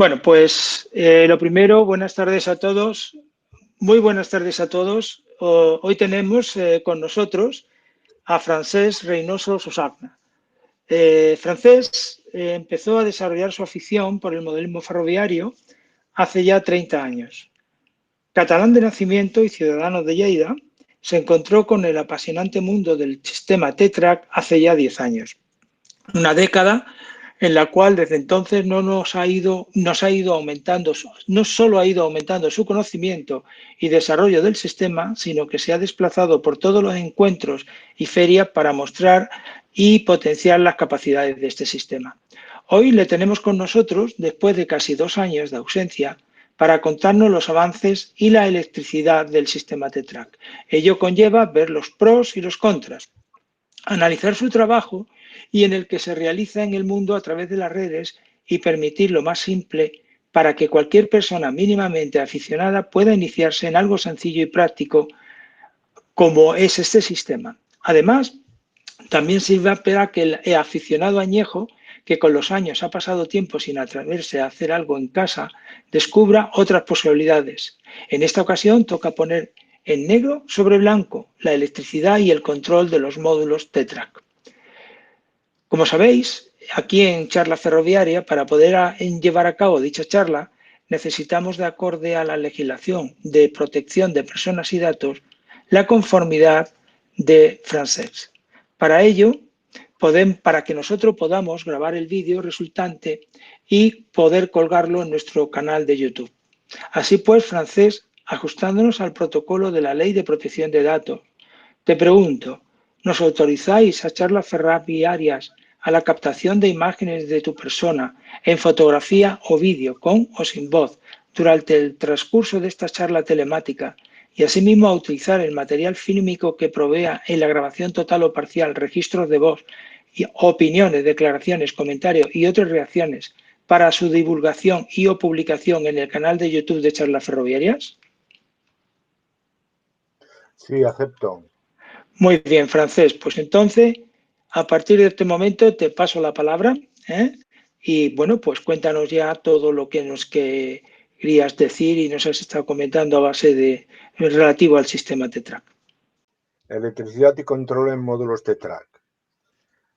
Bueno, pues lo primero, buenas tardes a todos. Muy buenas tardes a todos. Hoy tenemos con nosotros a Francesc Reynoso Susagna. Francesc empezó a desarrollar su afición por el modelismo ferroviario hace ya 30 años. Catalán de nacimiento y ciudadano de Lleida, se encontró con el apasionante mundo del sistema T-Track hace ya 10 años. Una década en la cual desde entonces nos ha ido aumentando, no solo ha ido aumentando su conocimiento y desarrollo del sistema, sino que se ha desplazado por todos los encuentros y ferias para mostrar y potenciar las capacidades de este sistema. Hoy le tenemos con nosotros, después de casi 2 años de ausencia, para contarnos los avances y la electricidad del sistema T-Track. Ello conlleva ver los pros y los contras, analizar su trabajo y en el que se realiza en el mundo a través de las redes y permitir lo más simple para que cualquier persona mínimamente aficionada pueda iniciarse en algo sencillo y práctico como es este sistema. Además, también sirve para que el aficionado añejo, que con los años ha pasado tiempo sin atreverse a hacer algo en casa, descubra otras posibilidades. En esta ocasión toca poner en negro sobre blanco la electricidad y el control de los módulos T-Track. Como sabéis, aquí en Charla Ferroviaria, para poder llevar a cabo dicha charla, necesitamos, de acorde a la legislación de protección de personas y datos, la conformidad de Francesc. Para ello, para que nosotros podamos grabar el vídeo resultante y poder colgarlo en nuestro canal de YouTube. Así pues, Francesc, ajustándonos al protocolo de la Ley de Protección de Datos, te pregunto, ¿nos autorizáis a charlas ferroviarias a la captación de imágenes de tu persona en fotografía o vídeo, con o sin voz, durante el transcurso de esta charla telemática y asimismo a utilizar el material fílmico que provea en la grabación total o parcial, registros de voz, opiniones, declaraciones, comentarios y otras reacciones para su divulgación y o publicación en el canal de YouTube de Charlas Ferroviarias? Sí, acepto. Muy bien, Francesc. Pues entonces, a partir de este momento te paso la palabra, y bueno, pues cuéntanos ya todo lo que nos querías decir y nos has estado comentando a base de relativo al sistema T-Track. Electricidad y control en módulos T-Track.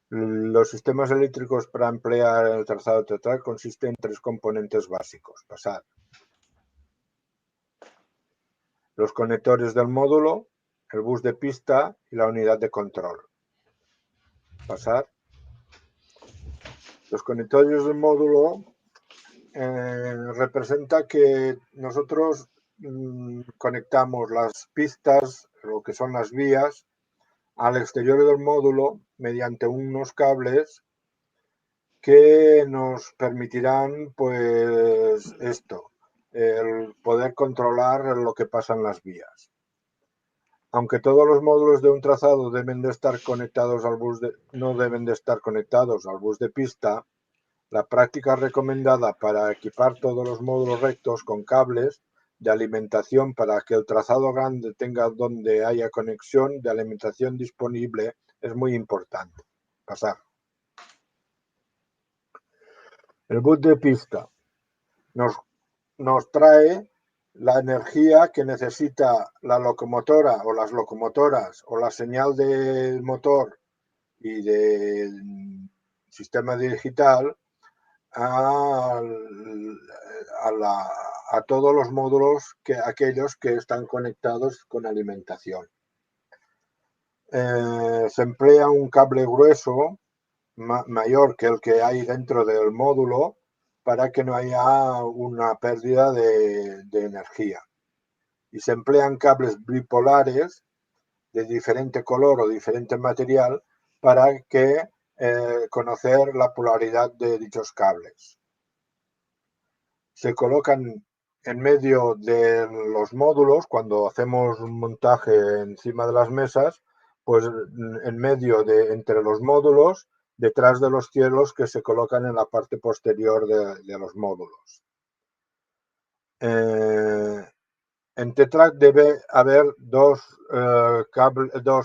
Los sistemas eléctricos para emplear el trazado T-Track consisten en 3 componentes básicos. Pasar. Los conectores del módulo, el bus de pista y la unidad de control. Pasar. Los conectores del módulo representa que nosotros conectamos las pistas, lo que son las vías, al exterior del módulo mediante unos cables que nos permitirán, pues, el poder controlar lo que pasa en las vías. Aunque todos los módulos de un trazado deben de estar conectados al no deben de estar conectados al bus de pista, la práctica recomendada para equipar todos los módulos rectos con cables de alimentación para que el trazado grande tenga donde haya conexión de alimentación disponible es muy importante. Pasar. El bus de pista nos trae la energía que necesita la locomotora o las locomotoras o la señal del motor y del sistema digital a todos los módulos, aquellos que están conectados con alimentación. Se emplea un cable grueso mayor que el que hay dentro del módulo para que no haya una pérdida de energía. Y se emplean cables bipolares de diferente color o diferente material para conocer la polaridad de dichos cables. Se colocan en medio de los módulos, cuando hacemos un montaje encima de las mesas, pues en medio entre los módulos, detrás de los cielos que se colocan en la parte posterior de los módulos. En T-Track debe haber dos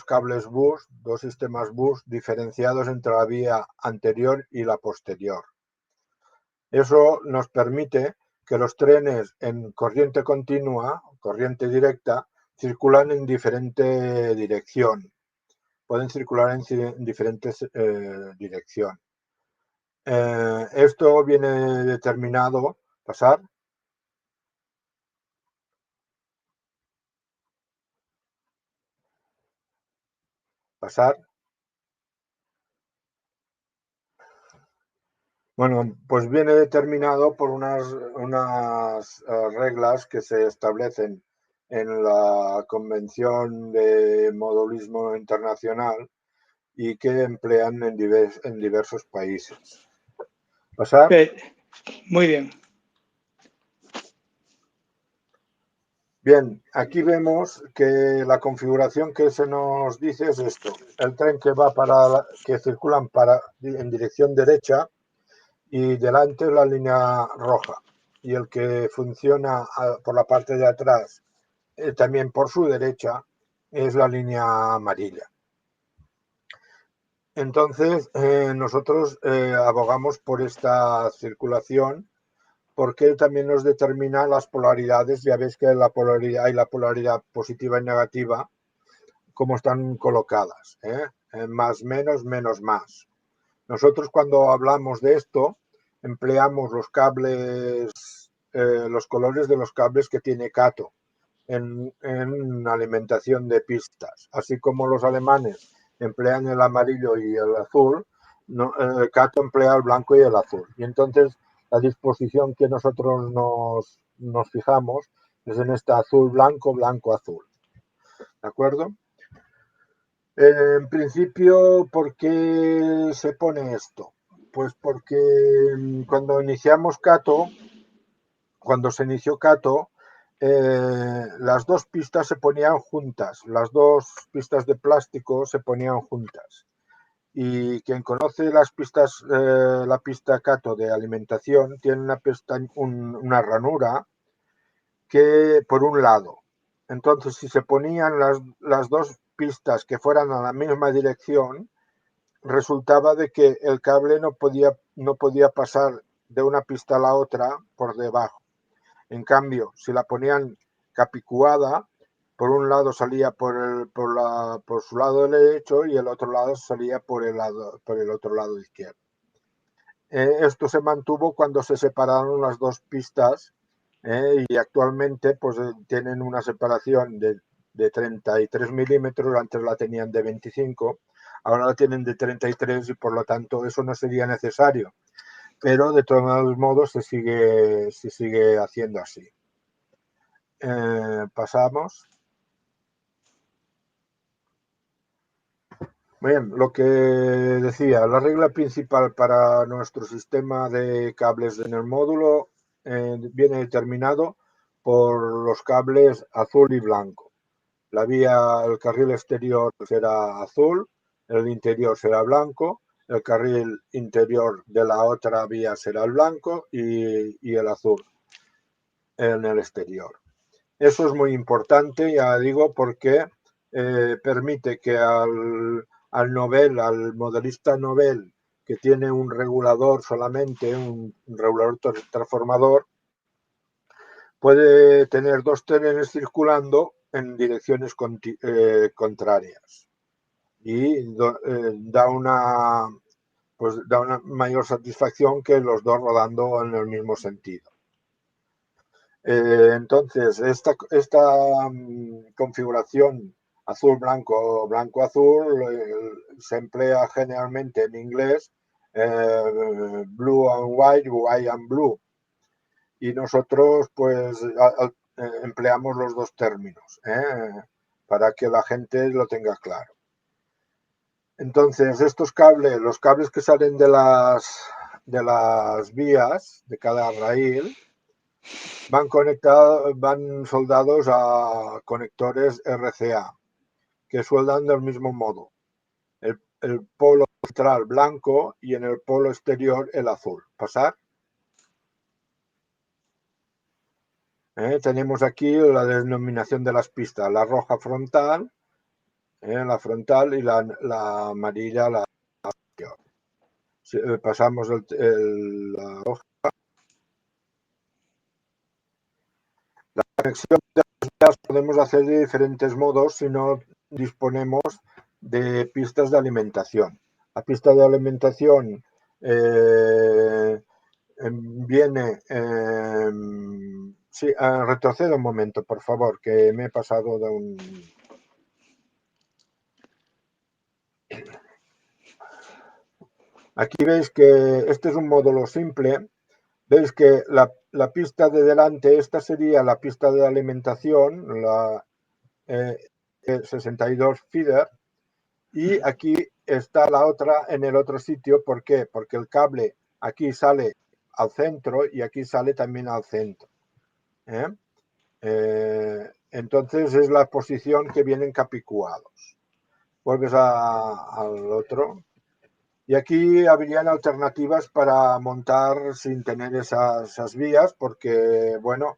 cables bus, dos sistemas bus diferenciados entre la vía anterior y la posterior. Eso nos permite que los trenes en corriente continua, corriente directa, circulan en diferente dirección. Pueden circular en diferentes direcciones. Esto viene determinado, pasar. Bueno, pues viene determinado por unas reglas que se establecen en la Convención de Modulismo Internacional y que emplean en diversos países. ¿Pasar? Muy bien. Bien, aquí vemos que la configuración que se nos dice es esto. El tren que circulan en dirección derecha y delante la línea roja. Y el que funciona por la parte de atrás, también por su derecha, es la línea amarilla. Entonces, nosotros abogamos por esta circulación porque también nos determina las polaridades. Ya ves que hay la polaridad positiva y negativa, cómo están colocadas, más, menos, menos, más. Nosotros cuando hablamos de esto, empleamos los cables, los colores de los cables que tiene Kato en alimentación de pistas. Así como los alemanes emplean el amarillo y el azul, Kato emplea el blanco y el azul. Y entonces la disposición que nosotros nos fijamos es en esta azul, blanco, blanco, azul. ¿De acuerdo? En principio, ¿por qué se pone esto? Pues porque cuando se inició Kato, las dos pistas se ponían juntas, las dos pistas de plástico se ponían juntas. Y quien conoce las pistas, la pista Kato de alimentación, tiene una ranura que por un lado. Entonces, si se ponían las dos pistas que fueran a la misma dirección, resultaba de que el cable no podía pasar de una pista a la otra por debajo. En cambio, si la ponían capicuada, por un lado salía por su lado derecho y el otro lado salía por el otro lado izquierdo. Esto se mantuvo cuando se separaron las dos pistas, y actualmente pues tienen una separación de 33 milímetros. Antes la tenían de 25, ahora la tienen de 33 y por lo tanto eso no sería necesario, pero de todos modos se sigue haciendo así. Pasamos. Bien, lo que decía, la regla principal para nuestro sistema de cables en el módulo viene determinado por los cables azul y blanco. El carril exterior será azul, el interior será blanco, el carril interior de la otra vía será el blanco y el azul en el exterior. Eso es muy importante, ya digo, porque permite que al modelista novel, que tiene un regulador solamente, un regulador transformador, puede tener dos trenes circulando en direcciones contrarias. Y da una mayor satisfacción que los dos rodando en el mismo sentido. Entonces, esta configuración azul-blanco, blanco-azul se emplea generalmente en inglés, blue and white, white and blue. Y nosotros pues empleamos los dos términos, para que la gente lo tenga claro. Entonces, los cables que salen de las vías de cada raíl, van soldados a conectores RCA, que sueldan del mismo modo. El polo central blanco y en el polo exterior el azul. Pasar. Tenemos aquí la denominación de las pistas: la roja frontal, la frontal, y la amarilla la exterior. Pasamos la roja. conexión de las vías podemos hacer de diferentes modos si no disponemos de pistas de alimentación. La pista de alimentación viene... sí, retrocedo un momento, por favor, que me he pasado de un... Aquí veis que este es un módulo simple. Veis que la pista de delante, esta sería la pista de alimentación, la 62 feeder, y aquí está la otra en el otro sitio. ¿Por qué? Porque el cable aquí sale al centro y aquí sale también al centro. Entonces es la posición que vienen capicuados. Vuelves al otro. Y aquí habrían alternativas para montar sin tener esas vías, porque, bueno,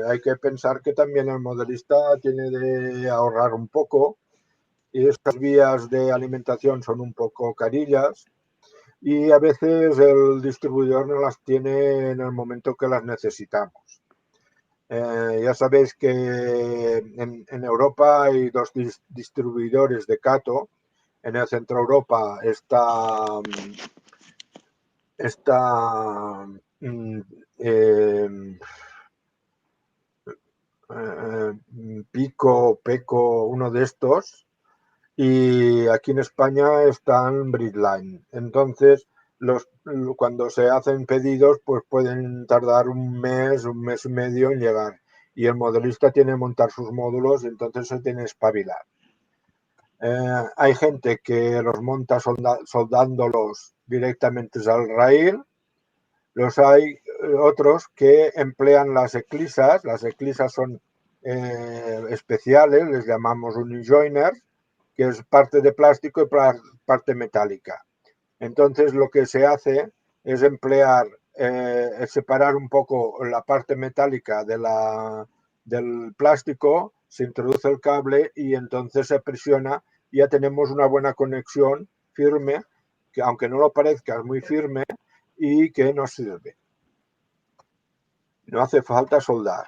hay que pensar que también el modelista tiene de ahorrar un poco y estas vías de alimentación son un poco carillas y a veces el distribuidor no las tiene en el momento que las necesitamos. Ya sabéis que en Europa hay dos distribuidores de Cato. En el centro de Europa está Peco, uno de estos, y aquí en España están Bridline. Entonces, cuando se hacen pedidos, pues pueden tardar un mes y medio en llegar. Y el modelista tiene que montar sus módulos, entonces se tiene que espabilar. Hay gente que los monta soldándolos directamente al raíl. Los hay otros que emplean las eclisas. Las eclisas son especiales, les llamamos unijoiners, que es parte de plástico y parte metálica. Entonces lo que se hace es emplear, separar un poco la parte metálica del plástico, se introduce el cable y entonces se presiona y ya tenemos una buena conexión firme, que aunque no lo parezca es muy firme y que nos sirve. No hace falta soldar,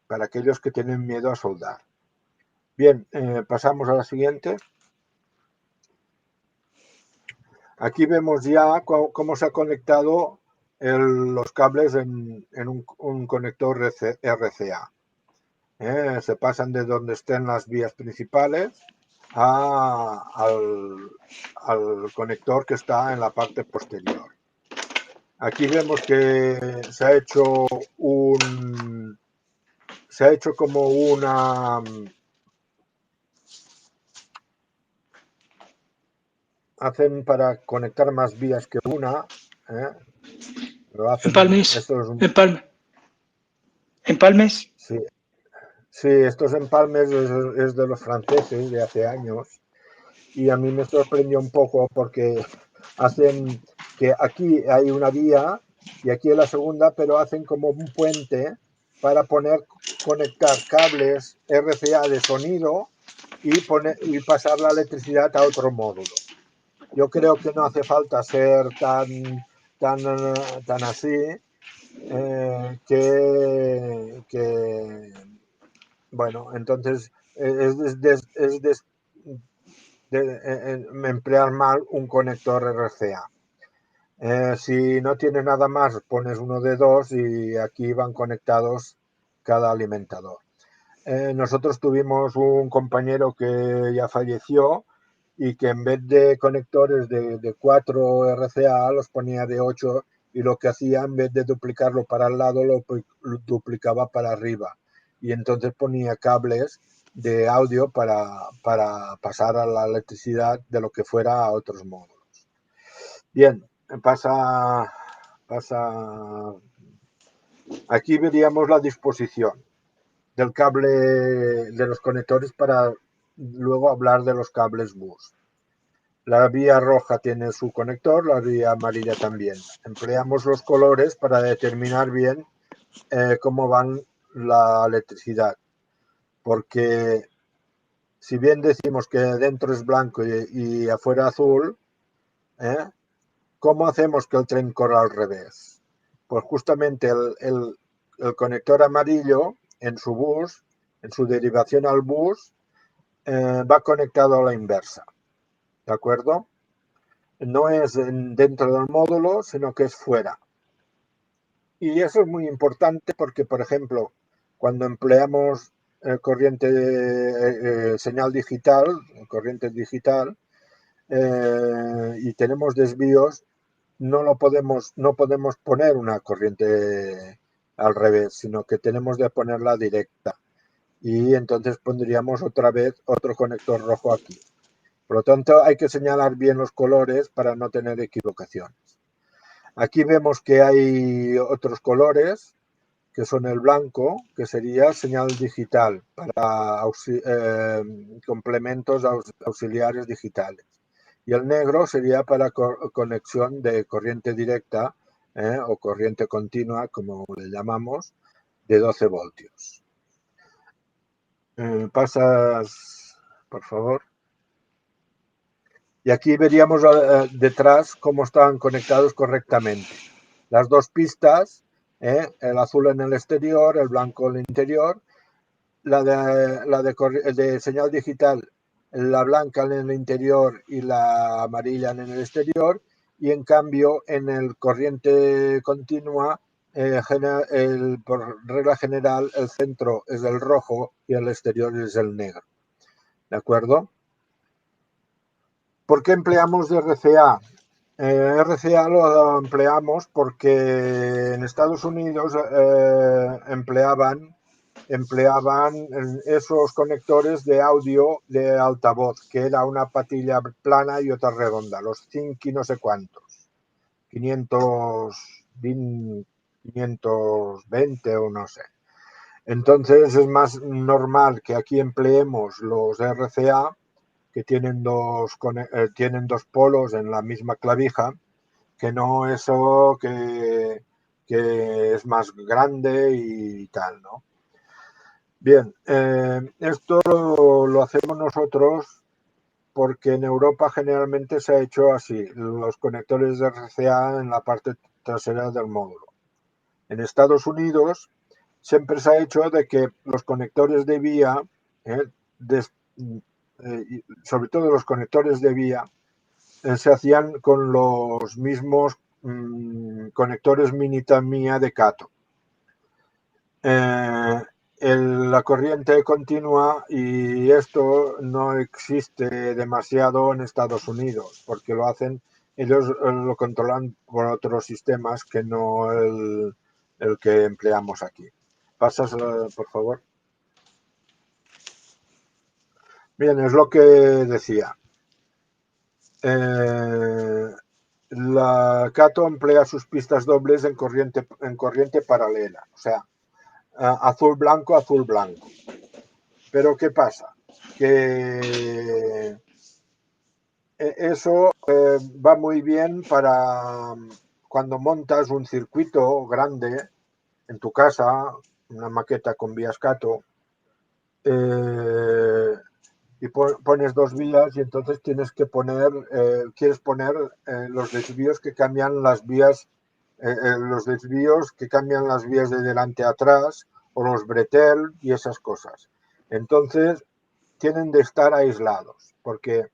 para aquellos que tienen miedo a soldar. Bien, pasamos a la siguiente. Aquí vemos ya cómo se ha conectado los cables en un conector RCA. Se pasan de donde estén las vías principales al conector que está en la parte posterior. Aquí vemos que se ha hecho como una... Hacen para conectar más vías que una. Lo hacen, Empalmes. Sí, sí, estos empalmes es de los franceses de hace años y a mí me sorprendió un poco porque hacen que aquí hay una vía y aquí es la segunda, pero hacen como un puente para conectar cables RCA de sonido y pasar la electricidad a otro módulo. Yo creo que no hace falta ser tan así, bueno, entonces es emplear mal un conector RCA. Si no tiene nada más, pones uno de dos y aquí van conectados cada alimentador. Nosotros tuvimos un compañero que ya falleció y que en vez de conectores de 4 RCA los ponía de 8 y lo que hacía en vez de duplicarlo para el lado lo duplicaba para arriba y entonces ponía cables de audio para pasar a la electricidad de lo que fuera a otros módulos. Bien, pasa. Aquí veríamos la disposición del cable de los conectores para luego hablar de los cables bus. La vía roja tiene su conector, la vía amarilla también. Empleamos los colores para determinar bien cómo van la electricidad, porque si bien decimos que dentro es blanco y afuera azul, ¿cómo hacemos que el tren corra al revés? Pues justamente el conector amarillo en su bus, en su derivación al bus, va conectado a la inversa, ¿de acuerdo? No es dentro del módulo, sino que es fuera. Y eso es muy importante porque, por ejemplo, cuando empleamos señal digital, corriente digital, y tenemos desvíos, no podemos poner una corriente al revés, sino que tenemos de ponerla directa. Y entonces pondríamos otra vez otro conector rojo aquí. Por lo tanto, hay que señalar bien los colores para no tener equivocaciones. Aquí vemos que hay otros colores, que son el blanco, que sería señal digital para complementos auxiliares digitales. Y el negro sería para conexión de corriente directa o corriente continua, como le llamamos, de 12 voltios. Pasas, por favor. Y aquí veríamos detrás cómo estaban conectados correctamente. Las dos pistas, el azul en el exterior, el blanco en el interior, la de señal digital, la blanca en el interior y la amarilla en el exterior, y en cambio en el corriente continua, por regla general, el centro es el rojo y el exterior es el negro. ¿De acuerdo? ¿Por qué empleamos RCA? RCA lo empleamos porque en Estados Unidos empleaban esos conectores de audio de altavoz, que era una patilla plana y otra redonda, los Zinc no sé cuántos, 520 o no sé. Entonces es más normal que aquí empleemos los RCA, que tienen dos polos en la misma clavija, que no eso que es más grande y tal, ¿no? Bien, esto lo hacemos nosotros porque en Europa generalmente se ha hecho así, los conectores de RCA en la parte trasera del módulo. En Estados Unidos siempre se ha hecho de que los conectores de vía, sobre todo los conectores de vía, se hacían con los mismos conectores Mini-Tamiya de Kato. La corriente continua, y esto no existe demasiado en Estados Unidos, porque ellos lo controlan por otros sistemas que no el que empleamos aquí. Pasas, por favor. Bien, es lo que decía. La Kato emplea sus pistas dobles en corriente paralela, o sea, azul-blanco, azul-blanco. Pero ¿qué pasa? Que eso va muy bien para cuando montas un circuito grande en tu casa, una maqueta con vías Kato, y pones dos vías, y entonces quieres poner los desvíos que cambian las vías, de delante a atrás, o los bretel y esas cosas. Entonces tienen de estar aislados, porque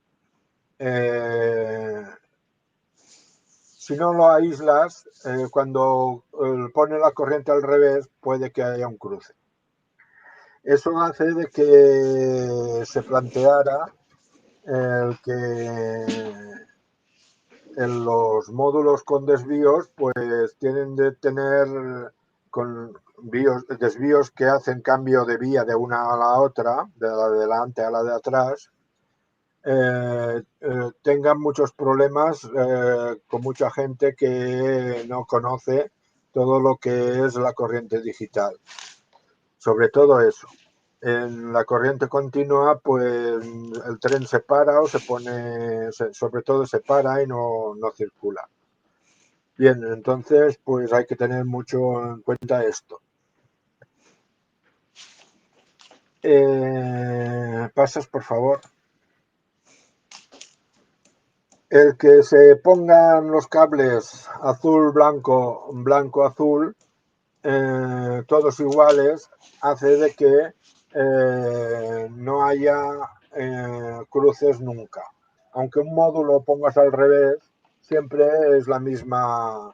si no lo aíslas, cuando pone la corriente al revés, puede que haya un cruce. Eso hace de que se planteara el que en los módulos con desvíos, pues tienen de tener desvíos que hacen cambio de vía de una a la otra, de la de delante a la de atrás, tengan muchos problemas con mucha gente que no conoce todo lo que es la corriente digital. Sobre todo eso. En la corriente continua, pues el tren se para o sobre todo se para y no circula. Bien, entonces pues hay que tener mucho en cuenta esto. Pasas, por favor. El que se pongan los cables azul-blanco, blanco-azul, todos iguales, hace de que no haya cruces nunca. Aunque un módulo pongas al revés, siempre es la misma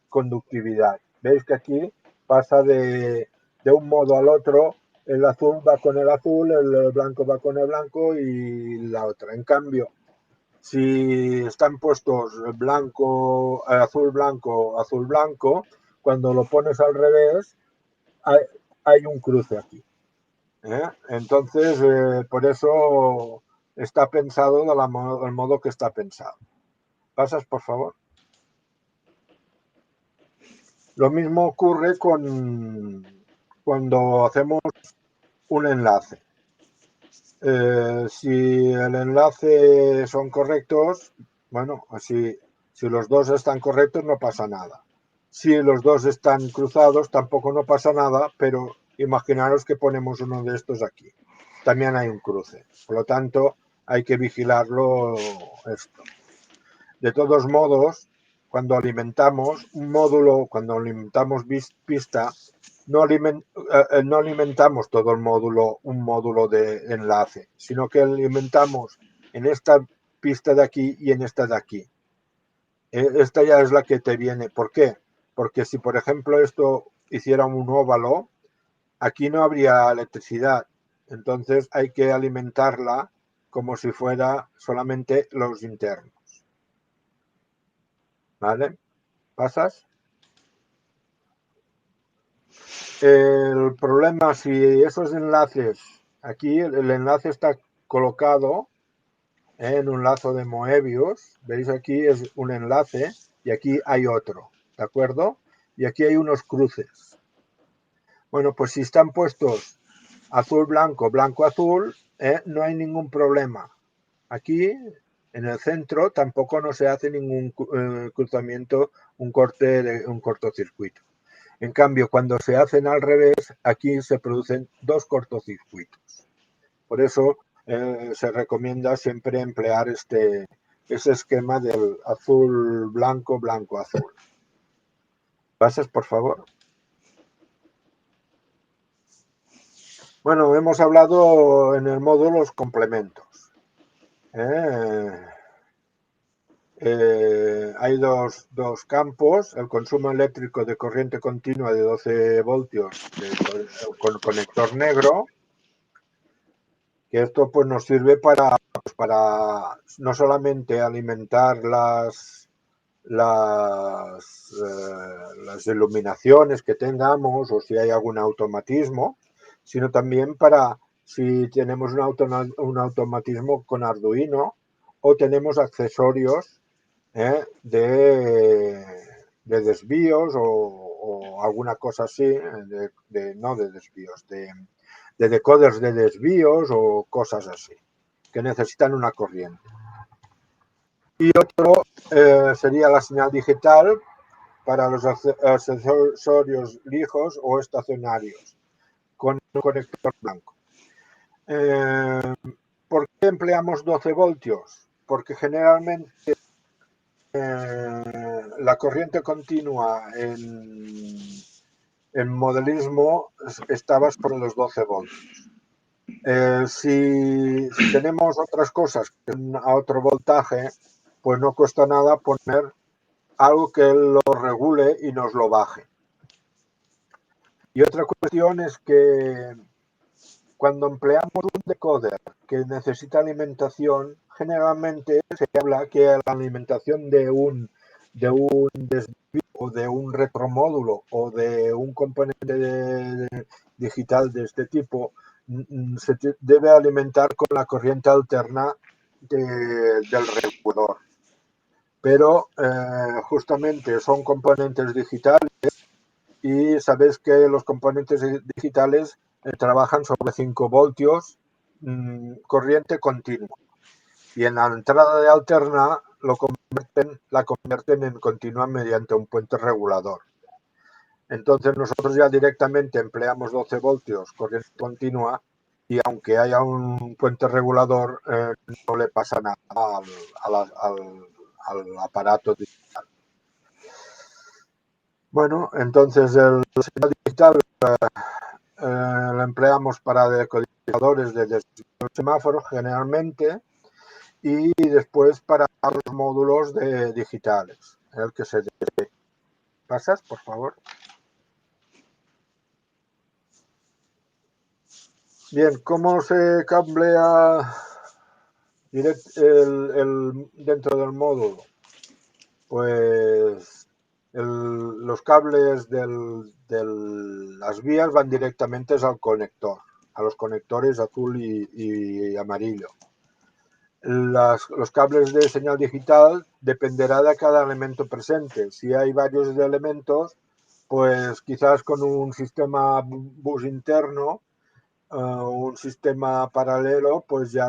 conductividad. Veis que aquí pasa de un modo al otro, el azul va con el azul, el blanco va con el blanco y la otra. En cambio, si están puestos blanco, azul, blanco, azul, blanco, cuando lo pones al revés, hay un cruce aquí. Entonces, por eso está pensado del modo que está pensado. ¿Pasas, por favor? Lo mismo ocurre cuando hacemos un enlace. Si el enlace son correctos, bueno, si los dos están correctos no pasa nada. Si los dos están cruzados tampoco no pasa nada, pero imaginaros que ponemos uno de estos aquí. También hay un cruce. Por lo tanto, hay que vigilarlo esto. De todos modos, cuando alimentamos un módulo, cuando alimentamos pista, no alimentamos todo el módulo, un módulo de enlace, sino que alimentamos en esta pista de aquí y en esta de aquí. Esta ya es la que te viene. ¿Por qué? Porque si, por ejemplo, esto hiciera un óvalo, aquí no habría electricidad. Entonces hay que alimentarla como si fuera solamente los internos. ¿Vale? ¿Pasas? El problema, si esos enlaces, aquí el enlace está colocado en un lazo de Moebius, veis aquí es un enlace y aquí hay otro, ¿de acuerdo? Y aquí hay unos cruces. Bueno, pues si están puestos azul, blanco, blanco, azul, no hay ningún problema. Aquí, en el centro, tampoco no se hace ningún cruzamiento, un cortocircuito. En cambio, cuando se hacen al revés, aquí se producen dos cortocircuitos. Por eso se recomienda siempre emplear ese esquema del azul, blanco, blanco, azul. ¿Pases, por favor? Bueno, hemos hablado en el módulo los complementos. Hay dos campos, el consumo eléctrico de corriente continua de 12 voltios con conector negro, que esto pues nos sirve para no solamente alimentar las iluminaciones que tengamos o si hay algún automatismo, sino también para si tenemos un automatismo con Arduino o tenemos accesorios de desvíos o alguna cosa así, no de desvíos, de decoders de desvíos o cosas así, que necesitan una corriente. Y otro sería la señal digital para los accesorios lijos o estacionarios con un conector blanco. ¿Por qué empleamos 12 voltios? Porque generalmente la corriente continua en modelismo estaba por los 12 voltios. Si tenemos otras cosas a otro voltaje, pues no cuesta nada poner algo que lo regule y nos lo baje. Y otra cuestión es que cuando empleamos un decoder que necesita alimentación, generalmente se habla que la alimentación de un desvío o de un retromódulo o de un componente digital de este tipo se debe alimentar con la corriente alterna del regulador. Pero justamente son componentes digitales y sabéis que los componentes digitales trabajan sobre 5 voltios corriente continua. Y en la entrada de alterna la convierten en continua mediante un puente regulador. Entonces nosotros ya directamente empleamos 12 voltios corriente continua y aunque haya un puente regulador no le pasa nada al aparato digital. Bueno, entonces el señal digital lo empleamos para decodificadores de semáforos generalmente y después para los módulos digitales. El que se ¿Pasas, por favor? Bien, ¿cómo se cablea dentro del módulo? Pues los cables de las vías van directamente al conector, a los conectores azul y amarillo. Los cables de señal digital dependerá de cada elemento presente. Si hay varios elementos, pues quizás con un sistema bus interno, un sistema paralelo, pues ya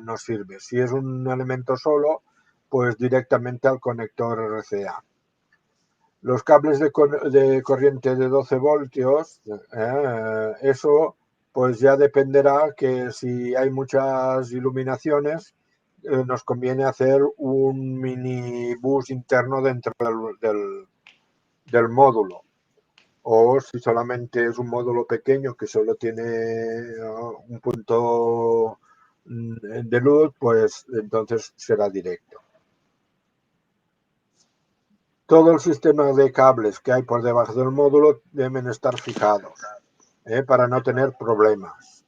nos sirve. Si es un elemento solo, pues directamente al conector RCA. Los cables de corriente de 12 voltios, eso pues ya dependerá que si hay muchas iluminaciones, nos conviene hacer un mini bus interno dentro del módulo. O si solamente es un módulo pequeño que solo tiene un punto de luz, pues entonces será directo. Todo el sistema de cables que hay por debajo del módulo deben estar fijados para no tener problemas.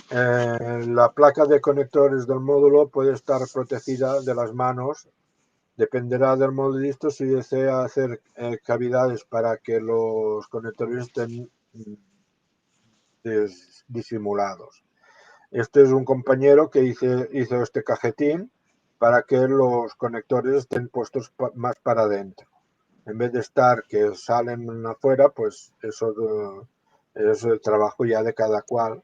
La placa de conectores del módulo puede estar protegida de las manos. Dependerá del modulista si desea hacer cavidades para que los conectores estén disimulados. Este es un compañero que hizo este cajetín para que los conectores estén puestos más para adentro. En vez de estar que salen afuera, pues eso es el trabajo ya de cada cual.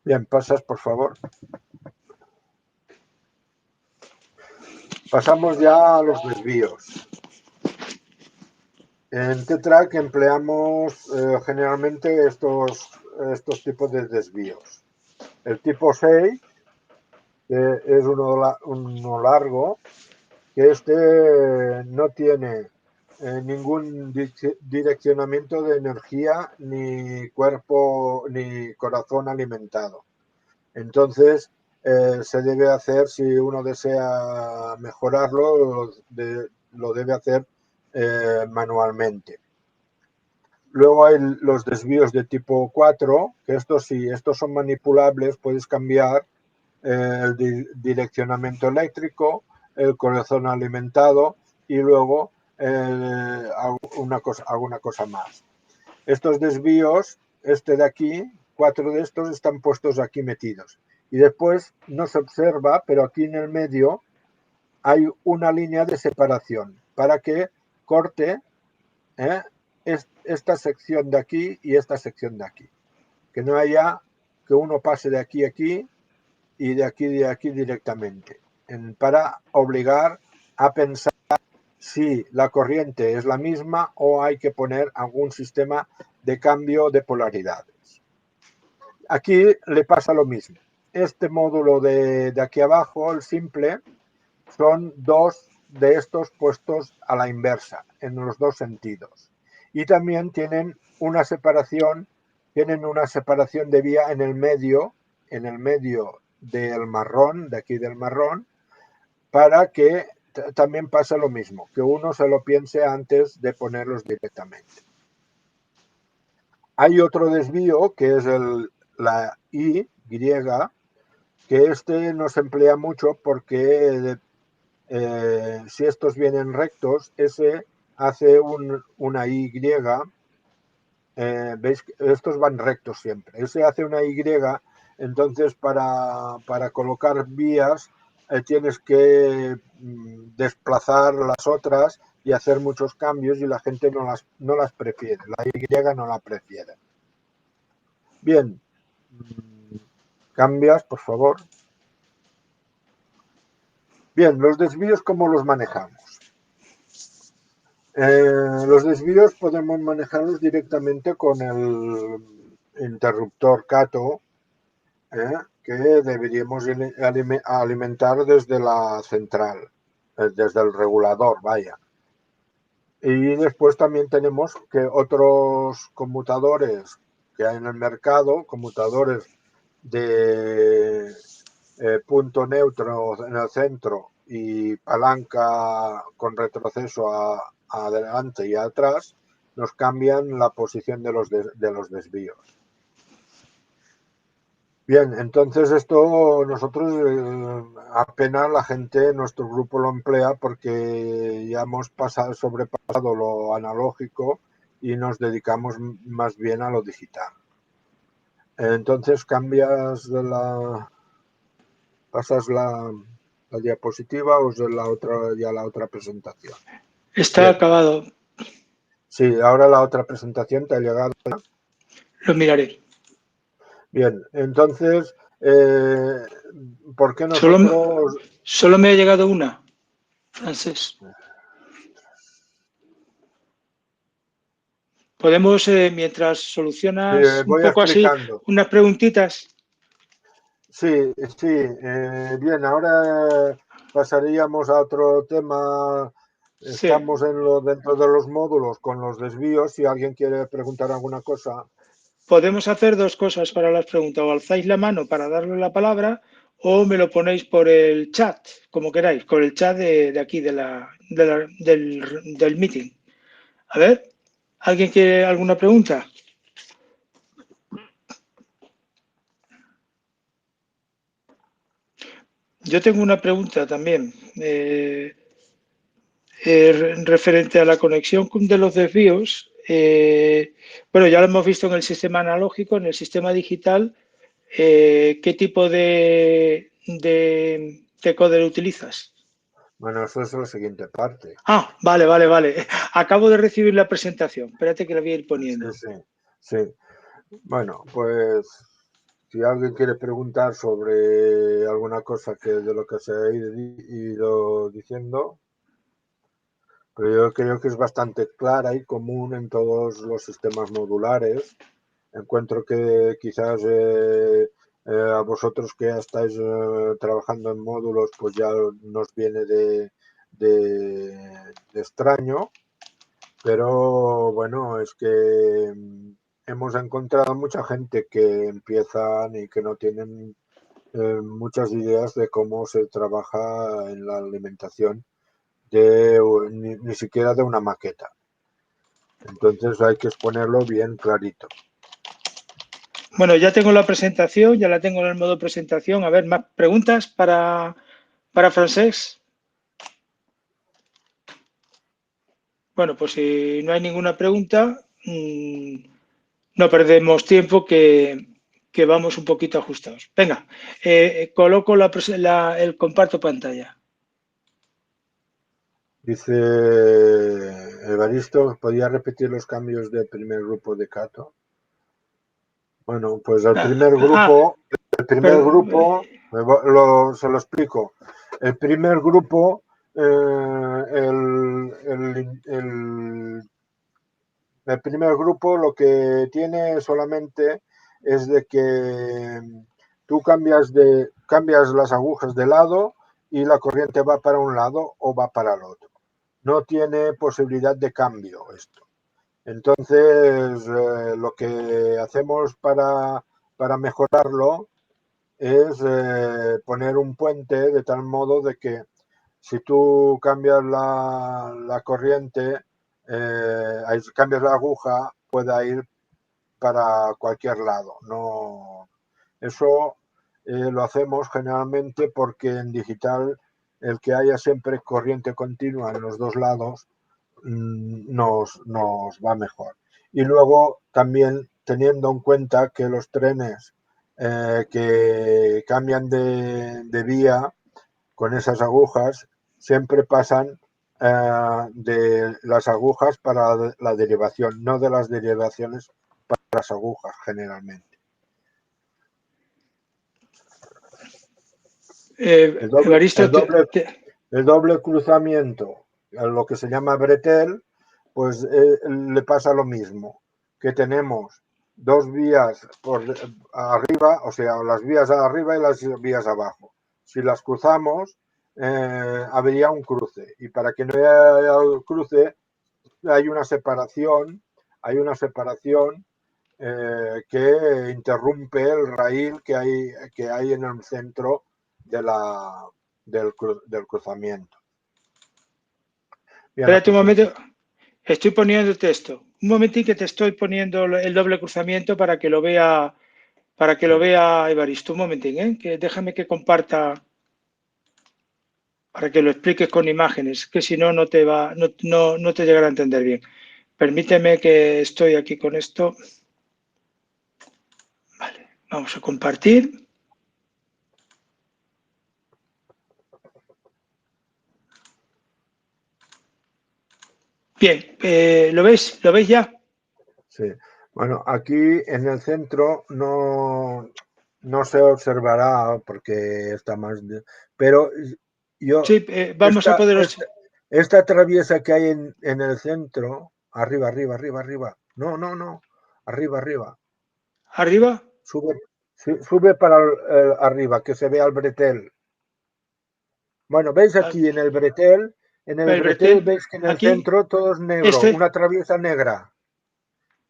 Bien, pasas, por favor. Pasamos ya a los desvíos. En T-Track empleamos generalmente estos tipos de desvíos. El tipo 6, que es uno largo, que no tiene ningún direccionamiento de energía ni cuerpo ni corazón alimentado. Entonces, se debe hacer, si uno desea mejorarlo, lo debe hacer manualmente. Luego hay los desvíos de tipo 4, que estos son manipulables, puedes cambiar el direccionamiento eléctrico, el corazón alimentado y luego alguna cosa más. Estos desvíos, de aquí, 4 de estos están puestos aquí metidos. Y después no se observa, pero aquí en el medio hay una línea de separación para que corte esta sección de aquí y esta sección de aquí. Que no haya que uno pase de aquí a aquí y de aquí directamente. Para obligar a pensar si la corriente es la misma o hay que poner algún sistema de cambio de polaridades. Aquí le pasa lo mismo. Este módulo de aquí abajo, el simple, son 2 de estos puestos a la inversa, en los 2 sentidos. Y también tienen una separación de vía en el medio del marrón, de aquí del marrón, para que también pase lo mismo, que uno se lo piense antes de ponerlos directamente. Hay otro desvío que es la Y, que no se emplea mucho porque si estos vienen rectos, ese hace una Y. ¿Veis? Estos van rectos siempre. Ese hace una Y, entonces para colocar vías tienes que desplazar las otras y hacer muchos cambios y la gente no las prefiere. La Y no la prefiere. Bien. Cambias, por favor. Bien, los desvíos, ¿cómo los manejamos? Los desvíos podemos manejarlos directamente con el interruptor Cato, que deberíamos alimentar desde la central. desde el regulador, vaya. Y después también tenemos que otros conmutadores que hay en el mercado, conmutadores de punto neutro en el centro y palanca con retroceso adelante y atrás, nos cambian la posición de los desvíos. Bien, entonces esto nosotros apenas la gente, nuestro grupo lo emplea porque ya hemos sobrepasado lo analógico y nos dedicamos más bien a lo digital. Entonces pasas la diapositiva o es la otra presentación. Está Bien. acabado. Sí, ahora la otra presentación te ha llegado. Lo miraré. Bien, entonces, ¿por qué Solo, nosotros? solo me ha llegado una, Francés. Podemos, mientras solucionas un Voy poco así, explicando. unas preguntitas. Sí, sí. Bien, ahora pasaríamos a otro tema. Sí. Estamos dentro de los módulos con los desvíos. Si alguien quiere preguntar alguna cosa. Podemos hacer dos cosas para las preguntas. O alzáis la mano para darle la palabra o me lo ponéis por el chat, como queráis, con el chat de aquí, del meeting. A ver, ¿alguien quiere alguna pregunta? Yo tengo una pregunta también referente a la conexión de los desvíos. Bueno, ya lo hemos visto en el sistema analógico, en el sistema digital. ¿Qué tipo de decoder utilizas? Bueno, eso es la siguiente parte. Ah, vale, vale, vale. Acabo de recibir la presentación. Espérate que la voy a ir Sí, poniendo. sí, sí. Bueno, pues si alguien quiere preguntar sobre alguna cosa de lo que se ha ido diciendo, pero yo creo que es bastante clara y común en todos los sistemas modulares. Encuentro que quizás a vosotros que ya estáis trabajando en módulos, pues ya nos viene de extraño, pero bueno, es que hemos encontrado mucha gente que empiezan y que no tienen muchas ideas de cómo se trabaja en la alimentación ni siquiera de una maqueta. Entonces hay que exponerlo bien clarito. Bueno, ya tengo la presentación, ya la tengo en el modo presentación. A ver, ¿más preguntas para Francesc? Bueno, pues si no hay ninguna pregunta, no perdemos tiempo que vamos un poquito ajustados. Venga, coloco el comparto pantalla. Dice Evaristo, ¿podría repetir los cambios del primer grupo de Cato? Bueno, pues el primer grupo, se lo explico. El primer grupo, el primer grupo lo que tiene solamente es de que tú cambias las agujas de lado y la corriente va para un lado o va para el otro. No tiene posibilidad de cambio esto. Entonces, lo que hacemos para mejorarlo es poner un puente de tal modo de que si tú cambias la corriente, cambias la aguja, pueda ir para cualquier lado. No, eso lo hacemos generalmente porque en digital el que haya siempre corriente continua en los dos lados nos va mejor. Y luego también teniendo en cuenta que los trenes que cambian de vía con esas agujas siempre pasan de las agujas para la derivación, no de las derivaciones para las agujas generalmente. El doble, Evaristo, el doble, el doble cruzamiento, lo que se llama bretel, pues le pasa lo mismo, que tenemos dos vías por arriba, o sea, las vías arriba y las vías abajo. Si las cruzamos, habría un cruce. Y para que no haya cruce, hay una separación que interrumpe el raíl que hay en el centro del cruzamiento. Bien, Espérate un momento, estoy poniendo texto. Un momentín que te estoy poniendo el doble cruzamiento para que lo vea Evaristo. Un momentín, que déjame que comparta para que lo expliques con imágenes, que si no, no te llegará a entender bien. Permíteme que estoy aquí con esto. Vale, vamos a compartir. Bien, ¿lo veis? ¿Lo veis ya? Sí. Bueno, aquí en el centro no se observará porque está más... pero yo... Sí, vamos a poder... Esta traviesa que hay en el centro, arriba, arriba, arriba, arriba. No, arriba, arriba. ¿Arriba? Sube para arriba, que se vea el bretel. Bueno, ¿veis aquí en el bretel? En el El bretel bretel. veis que en el Aquí, centro todo es negro, este. una traviesa negra.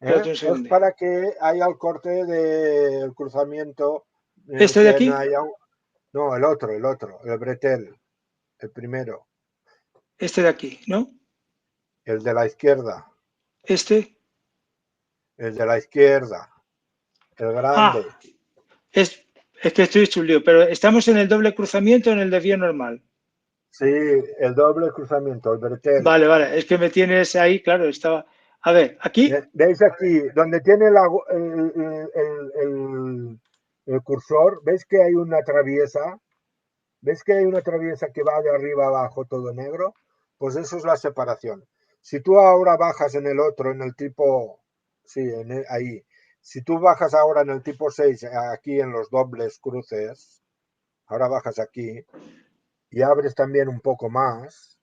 Espérate un Es segundo. para que haya el corte del cruzamiento, ¿Este de que no aquí? haya... No, el otro, el bretel, el primero, Este de aquí, ¿no? el de la izquierda, Este. el de la izquierda, el Ah, grande. es que estoy hecho un lío, pero ¿estamos en el doble cruzamiento o en el desvío normal? Sí, el doble cruzamiento, el bretel. Vale, vale, es que me tienes ahí, claro, estaba... A ver, aquí, ¿Veis aquí, donde tiene el cursor? ¿Veis que hay una traviesa? ¿Ves que hay una traviesa que va de arriba a abajo todo negro? Pues eso es la separación. Si tú ahora bajas en el otro, en el tipo, sí, ahí. Si tú bajas ahora en el tipo 6, aquí en los dobles cruces, ahora bajas aquí y abres también un poco más.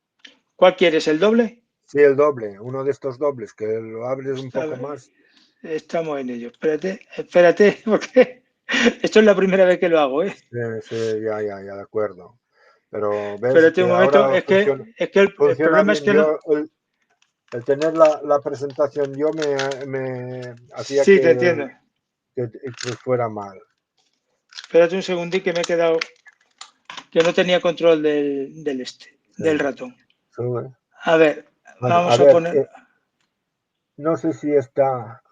¿cuál quieres? ¿El doble? Sí, el doble, uno de estos dobles, que lo abres un A poco ver, más. estamos en ello. Espérate, porque esto es la primera vez que lo hago, ¿eh? Sí, sí, ya, de acuerdo. Pero ves Espérate un que momento, ahora es que el funciona problema es bien. que no... Yo, el tener la presentación yo me hacía Sí, te entiendo. que fuera mal. Espérate un segundín que me he quedado, que no tenía control Sí, del ratón. sube. A ver, Bueno, a vamos a ver, poner... no sé si está,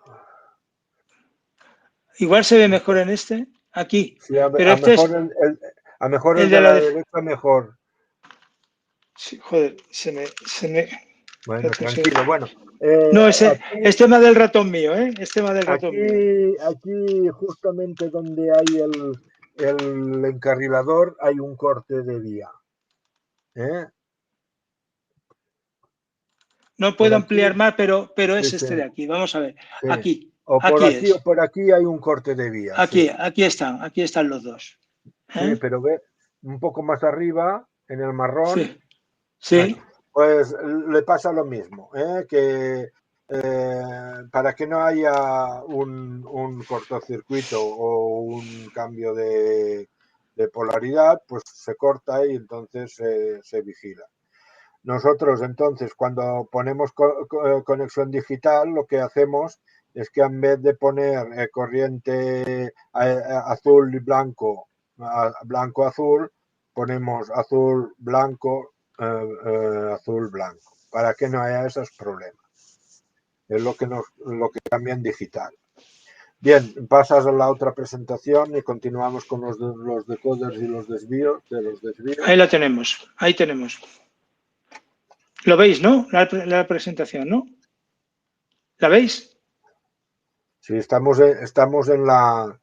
Igual se ve mejor en este, aquí, si a pero este mejor es a mejor el el de de la... la derecha mejor. Sí, joder, se me... Bueno, Espérate un segundo. tranquilo. Bueno, No, aquí, es tema del ratón mío, ¿eh? Es tema del ratón mío. aquí justamente donde hay el encarrilador hay un corte de vía. ¿Eh? No Por puedo aquí, ampliar más, pero sí, es sí, este de aquí. Vamos a ver. sí. Aquí, O por aquí aquí o es. por aquí hay un corte de vía, sí. Aquí están los dos. Sí, ¿Eh? pero ve un poco más arriba, en el marrón, Sí, sí. pues le pasa lo mismo, ¿eh? Que para que no haya un cortocircuito o un cambio de polaridad, pues se corta y entonces se vigila. Nosotros entonces cuando ponemos conexión digital, lo que hacemos es que en vez de poner corriente azul y blanco, blanco azul, ponemos azul blanco, azul blanco, para que no haya esos problemas. Es lo que cambia en digital. Bien, pasas a la otra presentación y continuamos con los decoders y los desvíos, de los desvíos. Ahí la tenemos. Ahí tenemos. ¿Lo veis, no? La presentación, ¿no? ¿La veis? Si estamos en la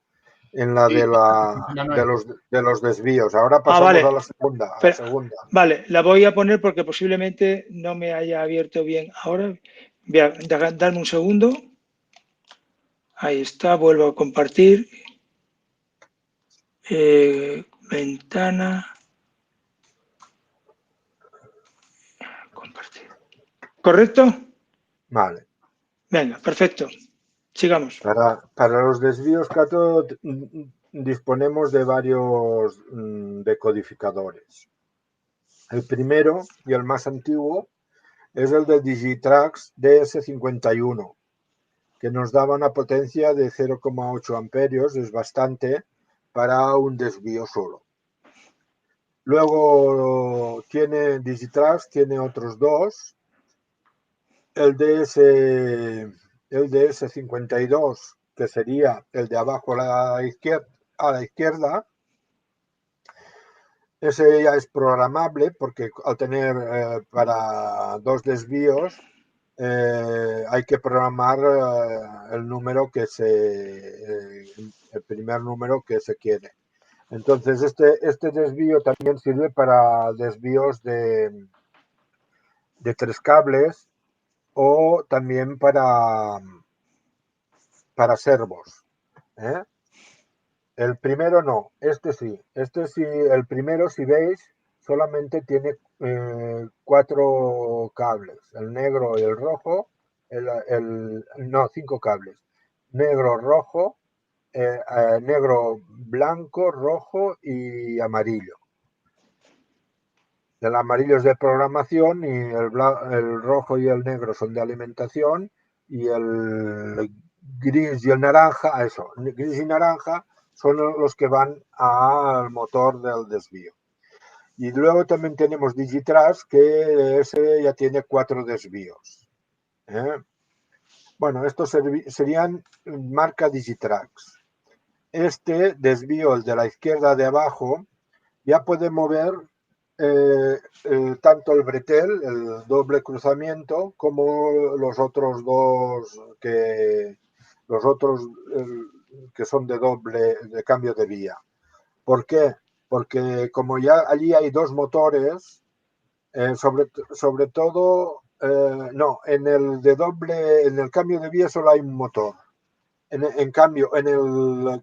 Sí, de los desvíos. Ahora Ah, pasamos a vale. la segunda, Pero, vale, la voy a poner porque posiblemente no me haya abierto bien ahora. Voy a darme un segundo. Ahí está, vuelvo a compartir. Ventana. Compartir. ¿Correcto? Vale. Venga, perfecto. Sigamos. Para los desvíos, Cato, disponemos de varios decodificadores. El primero y el más antiguo es el de Digitrax DS51, que nos daba una potencia de 0,8 amperios, es bastante para un desvío solo. Luego tiene Digitrax, tiene otros dos, el DS52, que sería el de abajo a la izquierda. Ese ya es programable porque al tener para dos desvíos hay que programar el número el primer número que se quiere. Entonces este desvío también sirve para desvíos de 3 cables o también para servos, ¿eh? El primero no, este sí. Este sí, el primero, si veis, solamente tiene 4 cables. El negro y el rojo, no, 5 cables. Negro, rojo, negro, blanco, rojo y amarillo. El amarillo es de programación y el rojo y el negro son de alimentación y el gris y el naranja, eso, gris y naranja son los que van al motor del desvío. Y luego también tenemos Digitrax, que ese ya tiene 4 desvíos. Bueno, estos serían marca Digitrax. Este desvío, el de la izquierda de abajo, ya puede mover tanto el bretel, el doble cruzamiento, como los otros dos que son de cambio de vía. ¿Por qué? Porque como ya allí hay dos motores, sobre todo, no, en el cambio de vía solo hay un motor. En cambio, en el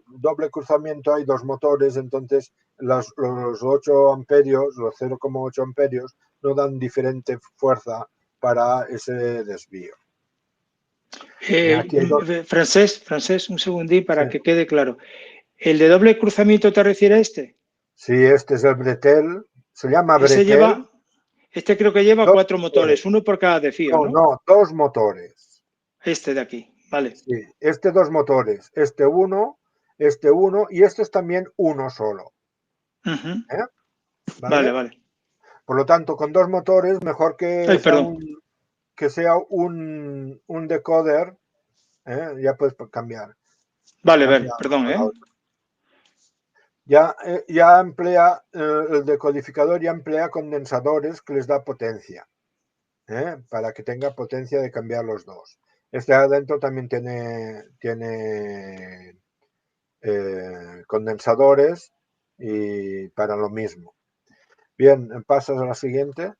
doble cruzamiento hay dos motores, entonces los 8 amperios, los 0,8 amperios, no dan diferente fuerza para ese desvío. Aquí hay dos. Francés, un segundín Sí. para que quede claro. ¿El de doble cruzamiento te refiere a este? Sí, este es el bretel, se llama bretel. Este creo que lleva Dos 4 motores. motores, uno por cada desvío, ¿no? No, dos motores. Este de aquí, vale. Sí, dos motores, este uno y este es también uno solo. ¿Eh? Vale, ¿Vale? vale. Por lo tanto, con dos motores, mejor Ay, que sea perdón. un decoder, ya puedes cambiar. Vale, vale, Cambia perdón, a la ¿eh? otra. Ya emplea, el decodificador ya emplea condensadores que les da potencia, para que tenga potencia de cambiar los dos. Este adentro también tiene condensadores y para lo mismo. Bien, pasas a la siguiente.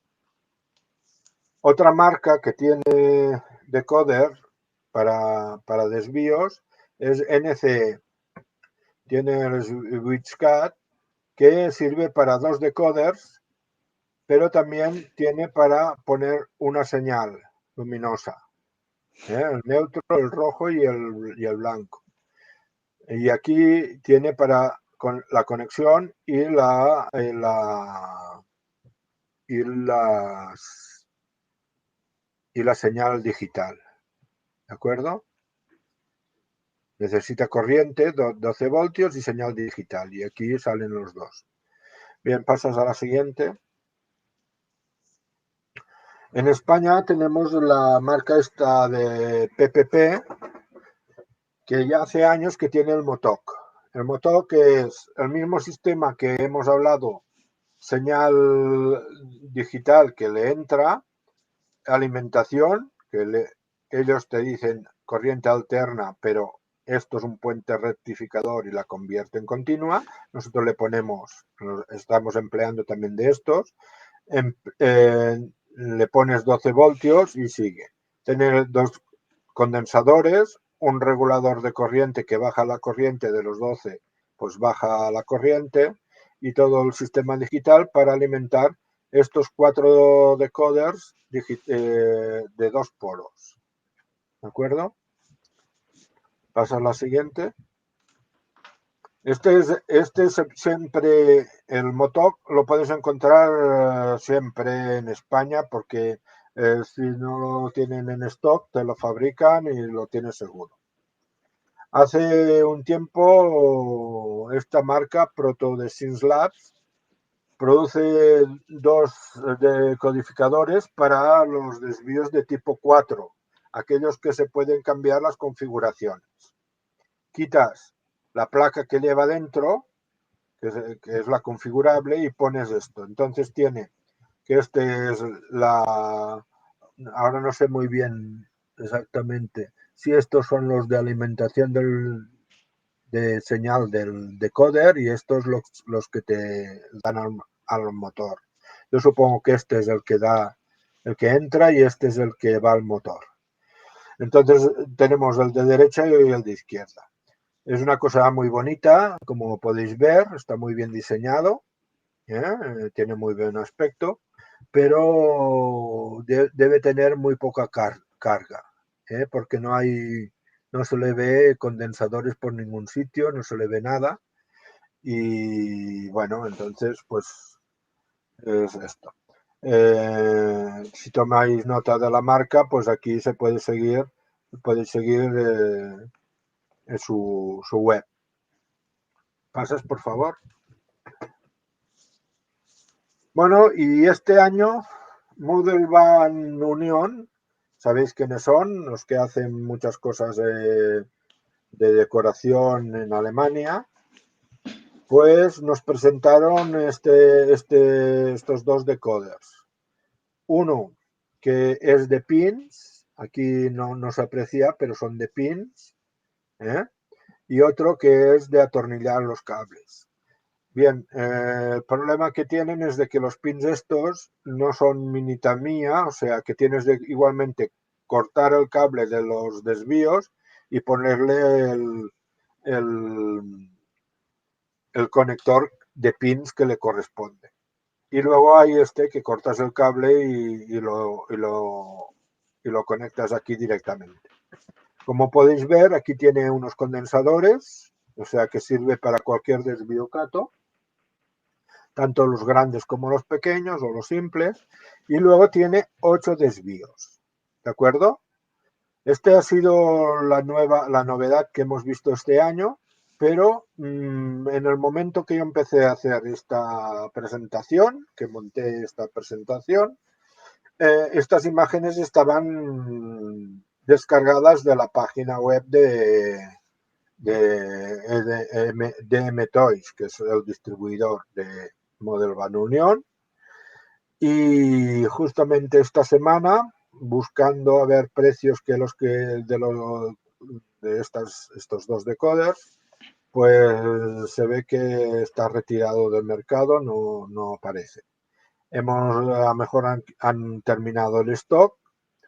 Otra marca que tiene decoder para desvíos es NCE. Tiene el SwitchCat, que sirve para dos decoders, pero también tiene para poner una señal luminosa. El neutro, el rojo y el blanco. Y aquí tiene para la conexión y la señal digital. ¿De acuerdo? Necesita corriente, 12 voltios y señal digital. Y aquí salen los dos. Bien, pasas a la siguiente. En España tenemos la marca esta de PPP, que ya hace años que tiene el Motoc. El Motoc es el mismo sistema que hemos hablado, señal digital que le entra, alimentación, ellos te dicen corriente alterna, pero esto es un puente rectificador y la convierte en continua. Nosotros estamos empleando también de estos. Le pones 12 voltios y sigue. Tener dos condensadores, un regulador de corriente que baja la corriente de los 12, pues baja la corriente, y todo el sistema digital para alimentar estos 4 decoders de 2 polos. ¿De acuerdo? Pasa a la siguiente. Este es siempre, el motor lo puedes encontrar siempre en España porque si no lo tienen en stock te lo fabrican y lo tienes seguro. Hace un tiempo esta marca Proto de Synslabs produce dos decodificadores para los desvíos de tipo 4, aquellos que se pueden cambiar las configuraciones. Quitas la placa que lleva dentro, que es la configurable, y pones esto. Entonces tiene que este es la... Ahora no sé muy bien exactamente si estos son los de alimentación de señal del decoder y estos los que te dan al motor. Yo supongo que este es el que da, el que entra y este es el que va al motor. Entonces tenemos el de derecha y el de izquierda. Es una cosa muy bonita, como podéis ver, está muy bien diseñado, tiene muy buen aspecto, pero debe tener muy poca carga, porque no se le ve condensadores por ningún sitio, no se le ve nada. Y bueno, entonces pues es esto. Si tomáis nota de la marca, pues aquí se puede seguir, podéis seguir en su web. ¿Pasas, por favor? Bueno, y este año Model Van Unión, ¿sabéis quiénes son? Los que hacen muchas cosas de decoración en Alemania, pues nos presentaron estos dos decoders. Uno que es de pins, aquí no se aprecia, pero son de pins, ¿eh? Y otro que es de atornillar los cables. Bien, el problema que tienen es de que los pins estos no son mini Tamiya, o sea que tienes de igualmente cortar el cable de los desvíos y ponerle el, el conector de pins que le corresponde. Y luego hay que cortas el cable y lo conectas aquí directamente. Como podéis ver, aquí tiene unos condensadores, o sea que sirve para cualquier desvío CATO, tanto los grandes como los pequeños o los simples, y luego tiene 8 desvíos. ¿De acuerdo? Este ha sido la novedad que hemos visto este año, pero en el momento que yo empecé a hacer esta presentación, que monté esta presentación, estas imágenes estaban descargadas de la página web de DM Toys, que es el distribuidor de Model Van Unión. Y justamente esta semana, buscando a ver precios que de estos dos decoders, pues se ve que está retirado del mercado, no aparece. A lo mejor han terminado el stock,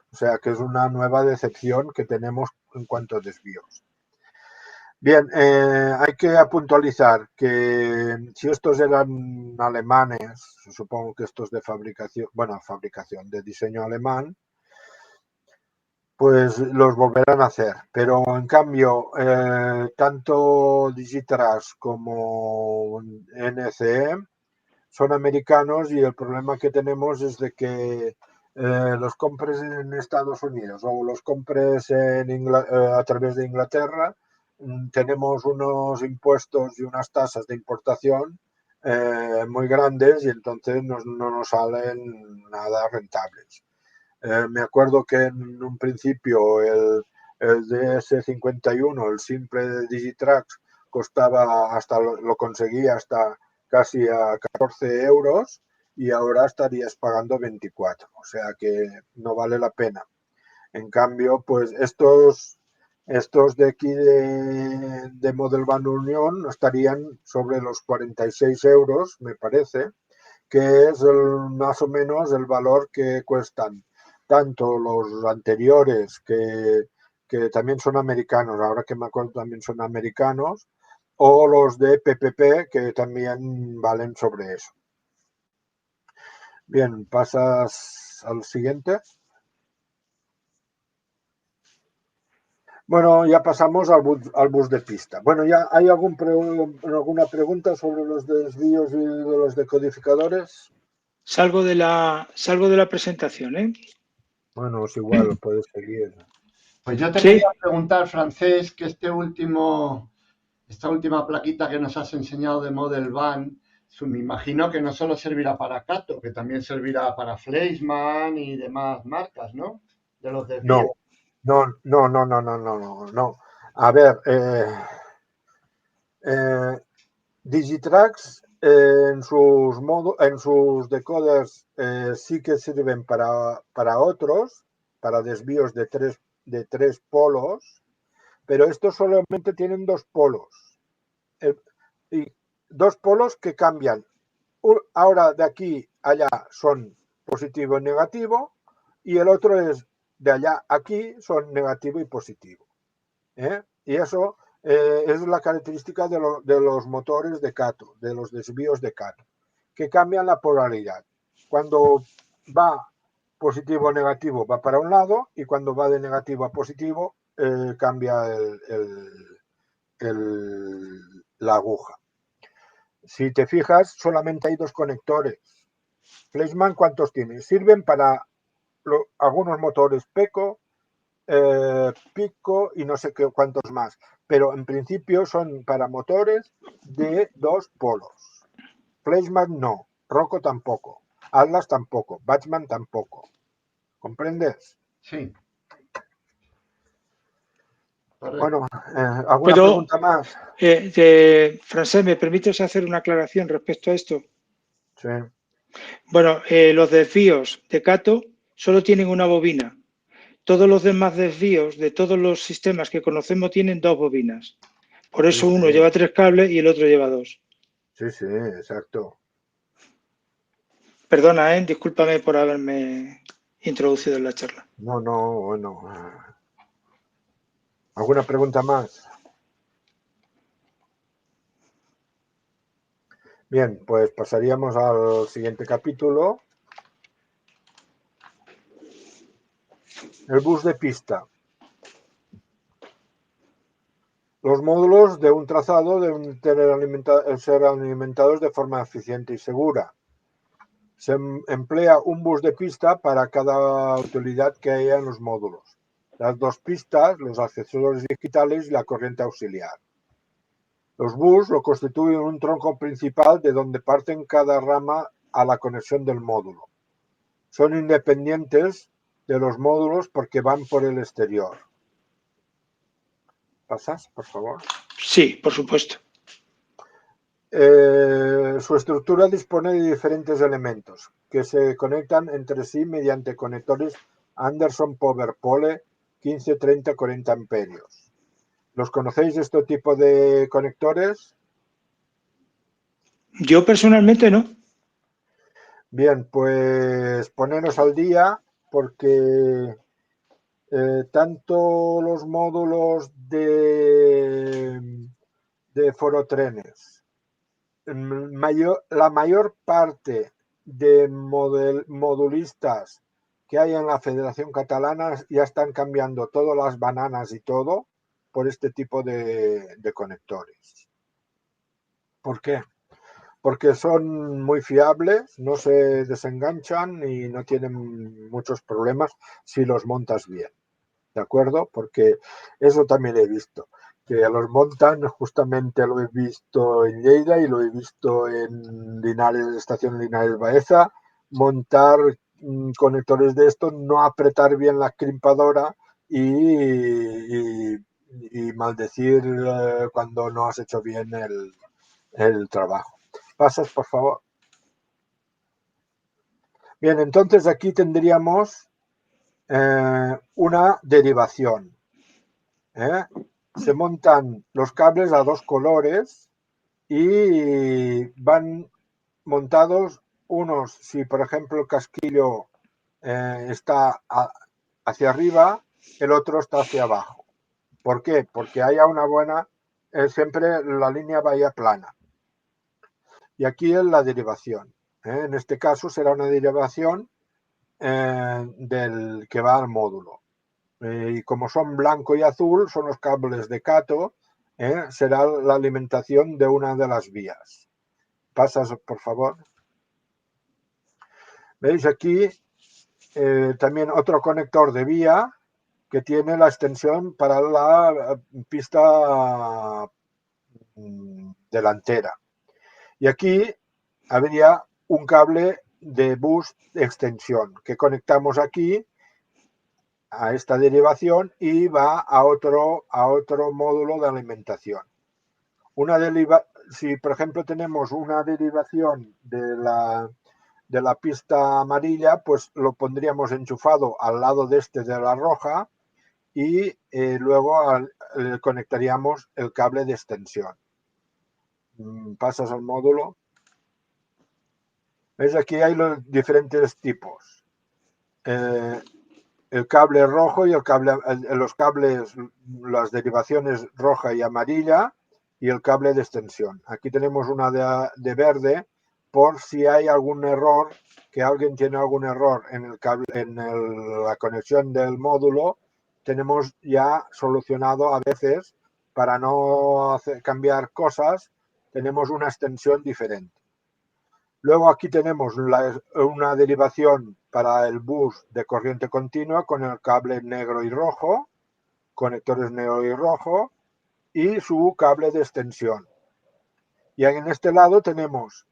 o sea que es una nueva decepción que tenemos en cuanto a desvíos. Bien, hay que puntualizar que si estos eran alemanes, supongo que estos de fabricación, bueno, fabricación de diseño alemán, pues los volverán a hacer. Pero en cambio, tanto Digitrax como NCE son americanos y el problema que tenemos es de que los compres en Estados Unidos o los compres a través de Inglaterra, tenemos unos impuestos y unas tasas de importación muy grandes y entonces no nos salen nada rentables. Me acuerdo que en un principio el DS51, el simple de Digitrax, costaba hasta lo conseguía hasta casi a 14 euros y ahora estarías pagando 24, o sea que no vale la pena. En cambio, pues estos de aquí de Model Van Unión estarían sobre los 46 euros, me parece, que es más o menos el valor que cuestan tanto los anteriores, que también son americanos, ahora que me acuerdo también son americanos, o los de PPP, que también valen sobre eso. Bien, pasas al siguiente. Bueno, ya pasamos al bus de pista. Bueno, ¿ya hay alguna pregunta sobre los desvíos y de los decodificadores? Salgo de la presentación, ¿eh? Bueno, es igual, puedes seguir. Pues yo te Sí, quería preguntar, Francés, que esta última plaquita que nos has enseñado de Model Van, me imagino que no solo servirá para Cato, que también servirá para Fleischmann y demás marcas, ¿no? De los desvíos. No, no. A ver, Digitrax en sus decoders sí que sirven para otros, para desvíos de tres polos, pero estos solamente tienen dos polos. Y dos polos que cambian. Ahora de aquí a allá son positivo y negativo, y el otro es de allá a aquí son negativo y positivo. Y eso es la característica de los motores de Cato, de los desvíos de Cato, que cambian la polaridad. Cuando va positivo o negativo va para un lado, y cuando va de negativo a positivo cambia la aguja. Si te fijas, solamente hay dos conectores. Fleischmann, ¿cuántos tiene? Sirven para algunos motores Peco, Pico y no sé cuántos más, pero en principio son para motores de dos polos. Fleischmann no, Rocco tampoco, Atlas tampoco, Bachmann tampoco. ¿Comprendes? Sí, correcto. Bueno, ¿alguna puedo, pregunta más? Francés, ¿me permites hacer una aclaración respecto a esto? Sí. Bueno, los desvíos de Cato solo tienen una bobina. Todos los demás desvíos de todos los sistemas que conocemos tienen dos bobinas. Por Sí, eso uno lleva 3 cables y el otro lleva 2. sí, exacto. Perdona, discúlpame por haberme introducido en la charla. No, bueno. ¿Alguna pregunta más? Bien, pues pasaríamos al siguiente capítulo. El bus de pista. Los módulos de un trazado deben ser alimentados de forma eficiente y segura. Se emplea un bus de pista para cada utilidad que haya en los módulos. Las dos pistas, los accesorios digitales y la corriente auxiliar. Los bus lo constituyen un tronco principal de donde parten cada rama a la conexión del módulo. Son independientes de los módulos porque van por el exterior. ¿Pasas, por favor? Sí, por supuesto. Su estructura dispone de diferentes elementos que se conectan entre sí mediante conectores Anderson Power Pole 15, 30, 40 amperios. ¿Los conocéis este tipo de conectores? Yo personalmente no. Bien, pues poneros al día porque tanto los módulos de forotrenes, la mayor parte de modulistas que hay en la Federación Catalana ya están cambiando todas las bananas y todo por este tipo de conectores. ¿Por qué? Porque son muy fiables, no se desenganchan y no tienen muchos problemas si los montas bien. ¿De acuerdo? Porque eso también he visto, que los montan, justamente lo he visto en Lleida y lo he visto en Linares, Estación Linares Baeza, montar conectores de estos, no apretar bien la crimpadora y maldecir cuando no has hecho bien el trabajo. ¿Pasas, por favor? Bien, entonces aquí tendríamos una derivación. Se montan los cables a dos colores y van montados unos, si por ejemplo el casquillo está hacia arriba, el otro está hacia abajo. ¿Por qué? Porque haya una buena, siempre la línea vaya plana. Y aquí es la derivación. En este caso será una derivación del que va al módulo. y como son blanco y azul, son los cables de Cato, será la alimentación de una de las vías. Pasas, por favor. ¿Veis aquí también otro conector de vía que tiene la extensión para la pista delantera? Y aquí habría un cable de bus de extensión que conectamos aquí a esta derivación y va a otro módulo de alimentación. Si por ejemplo tenemos una derivación de la pista amarilla, pues lo pondríamos enchufado al lado de la roja y luego conectaríamos el cable de extensión. Pasas al módulo. ¿Ves? Aquí hay los diferentes tipos. El cable rojo y los cables, las derivaciones roja y amarilla y el cable de extensión. Aquí tenemos una de verde por si hay algún error, que alguien tiene algún error en el cable, la conexión del módulo. Tenemos ya solucionado a veces, para no cambiar cosas, tenemos una extensión diferente. Luego aquí tenemos una derivación para el bus de corriente continua con el cable negro y rojo, conectores negro y rojo y su cable de extensión. Y en este lado tenemos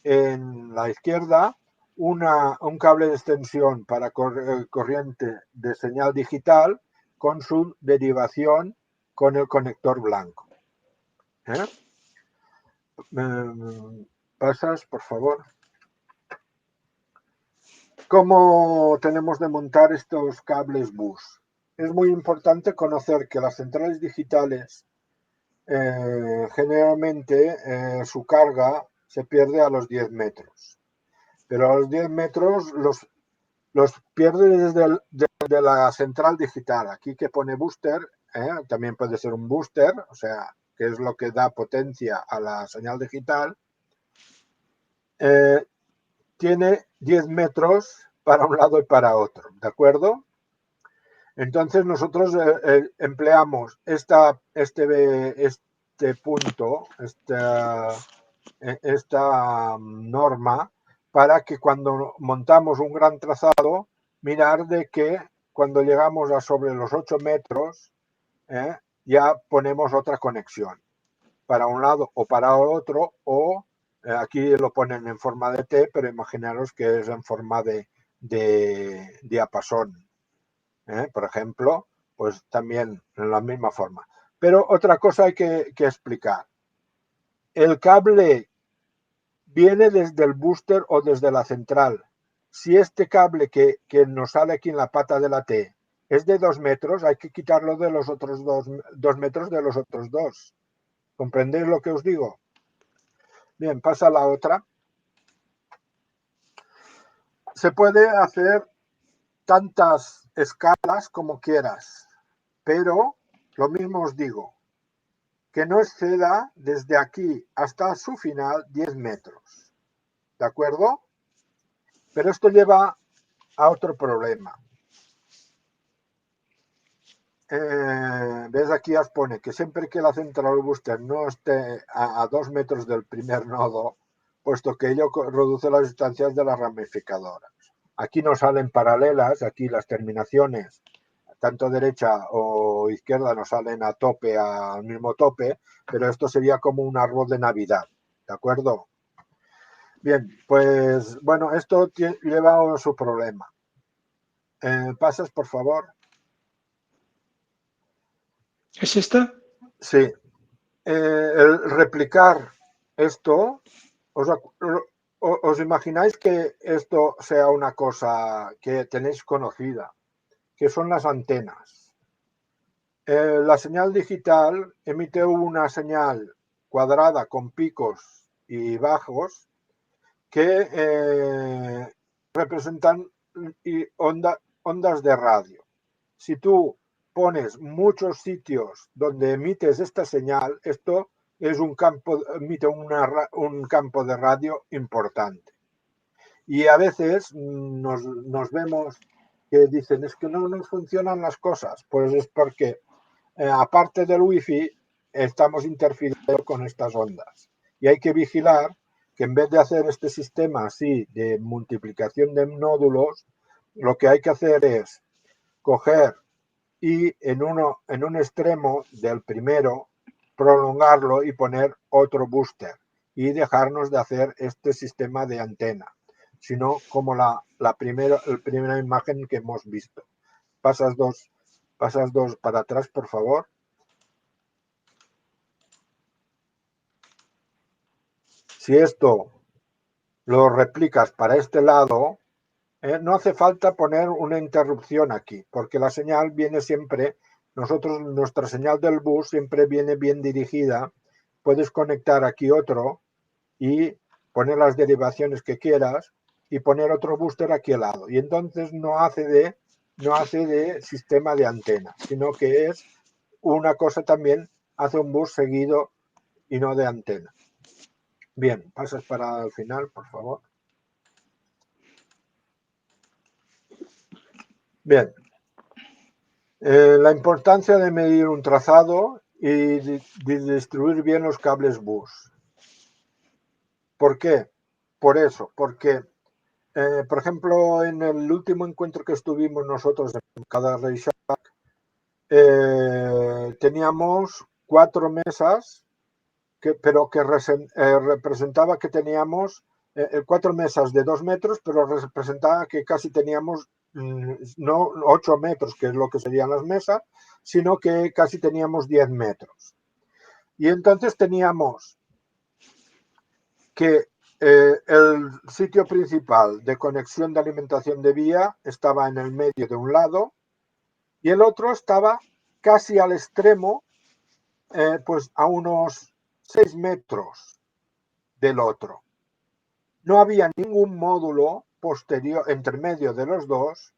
en la izquierda un cable de extensión para corriente de señal digital con su derivación con el conector blanco. Pasas, por favor. ¿Cómo tenemos de montar estos cables bus? Es muy importante conocer que las centrales digitales generalmente su carga se pierde a los 10 metros. Pero a los 10 metros los pierde desde la central digital. Aquí que pone booster, también puede ser un booster, o sea, que es lo que da potencia a la señal digital. Tiene 10 metros para un lado y para otro, ¿de acuerdo? Entonces nosotros empleamos este punto, esta norma, para que cuando montamos un gran trazado, mirar de que cuando llegamos a sobre los 8 metros, ya ponemos otra conexión, para un lado o para otro, o aquí lo ponen en forma de T, pero imaginaros que es en forma de diapasón. Por ejemplo, pues también en la misma forma. Pero otra cosa hay que explicar. El cable viene desde el booster o desde la central. Si este cable que nos sale aquí en la pata de la T es de 2 metros, hay que quitarlo de los otros 2 metros de los otros 2. ¿Comprendéis lo que os digo? Bien, pasa a la otra. Se puede hacer tantas escalas como quieras, pero lo mismo os digo, que no exceda desde aquí hasta su final 10 metros. ¿De acuerdo? Pero esto lleva a otro problema. ¿Ves? Aquí os pone que siempre que la central booster no esté a 2 metros del primer nodo, puesto que ello reduce las distancias de las ramificadoras. Aquí no salen paralelas, aquí las terminaciones, tanto derecha o izquierda, nos salen a tope, al mismo tope, pero esto sería como un árbol de Navidad, ¿de acuerdo? Bien, pues bueno, esto lleva su problema. ¿Pasas, por favor? ¿Es esta? Sí. El replicar esto, ¿os imagináis que esto sea una cosa que tenéis conocida, que son las antenas? La señal digital emite una señal cuadrada con picos y bajos que representan ondas de radio. Si tú pones muchos sitios donde emites esta señal, esto es emite un campo de radio importante. Y a veces nos vemos que dicen es que no nos funcionan las cosas. Pues es porque, aparte del wifi, estamos interfiriendo con estas ondas. Y hay que vigilar que en vez de hacer este sistema así de multiplicación de nódulos, lo que hay que hacer es coger y en un extremo del primero prolongarlo y poner otro booster y dejarnos de hacer este sistema de antena, sino como la primera imagen que hemos visto. Pasas dos para atrás, por favor. Si esto lo replicas para este lado, no hace falta poner una interrupción aquí, porque la señal viene siempre, nuestra señal del bus siempre viene bien dirigida. Puedes conectar aquí otro y poner las derivaciones que quieras y poner otro booster aquí al lado. Y entonces no hace de sistema de antena, sino que es una cosa también, hace un bus seguido y no de antena. Bien, pasas para el final, por favor. Bien. La importancia de medir un trazado y de distribuir bien los cables bus. ¿Por qué? Por eso, porque, por ejemplo, en el último encuentro que estuvimos nosotros en cada Reishack, teníamos 4 mesas, pero que representaba que teníamos 4 mesas de 2 metros, pero representaba que casi teníamos no 8 metros, que es lo que serían las mesas, sino que casi teníamos 10 metros. Y entonces teníamos que el sitio principal de conexión de alimentación de vía estaba en el medio de un lado y el otro estaba casi al extremo, pues a unos 6 metros del otro. No había ningún módulo posterior, entre medio de los dos,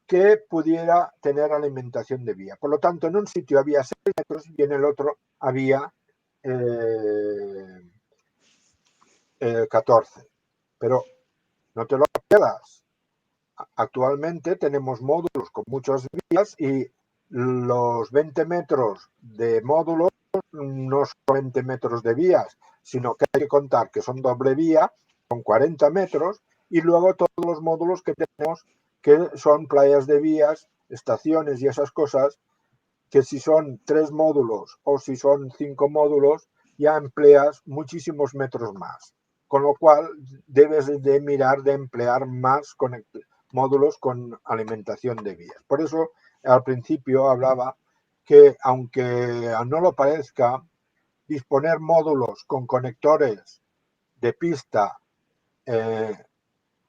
que pudiera tener alimentación de vía. Por lo tanto, en un sitio había 6 metros y en el otro había 14. Pero no te lo quedas. Actualmente tenemos módulos con muchas vías y los 20 metros de módulos no son 20 metros de vías, sino que hay que contar que son doble vía con 40 metros y luego todos los módulos que tenemos que son playas de vías, estaciones y esas cosas, que si son 3 módulos o si son 5 módulos ya empleas muchísimos metros más, con lo cual debes de mirar de emplear más módulos con alimentación de vías. Por eso al principio hablaba que, aunque no lo parezca, disponer módulos con conectores de pista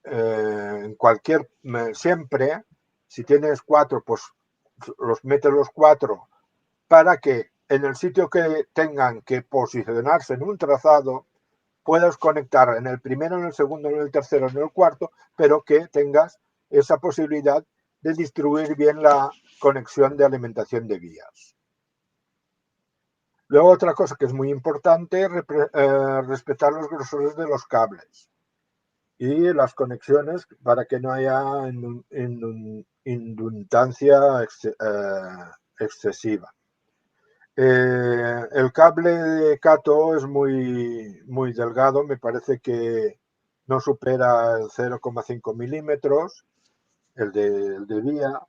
en cualquier, siempre, si tienes 4, pues los metes los 4 para que en el sitio que tengan que posicionarse en un trazado puedas conectar en el primero, en el segundo, en el tercero, en el cuarto, pero que tengas esa posibilidad de distribuir bien la conexión de alimentación de vías. Luego, otra cosa que es muy importante, respetar los grosores de los cables y las conexiones para que no haya indundancia excesiva. El cable de Cato es muy delgado, me parece que no supera el 0,5 milímetros, el de vía.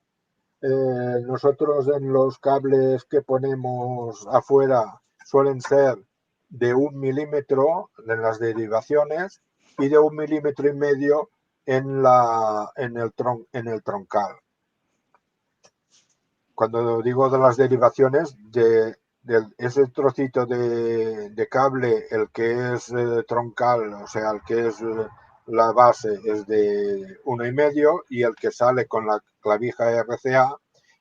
Nosotros en los cables que ponemos afuera suelen ser de 1 milímetro en las derivaciones y de 1,5 milímetros en el troncal. Cuando digo de las derivaciones, de ese trocito de cable, el que es troncal, o sea, el que es la base es de 1,5 y el que sale con la clavija RCA,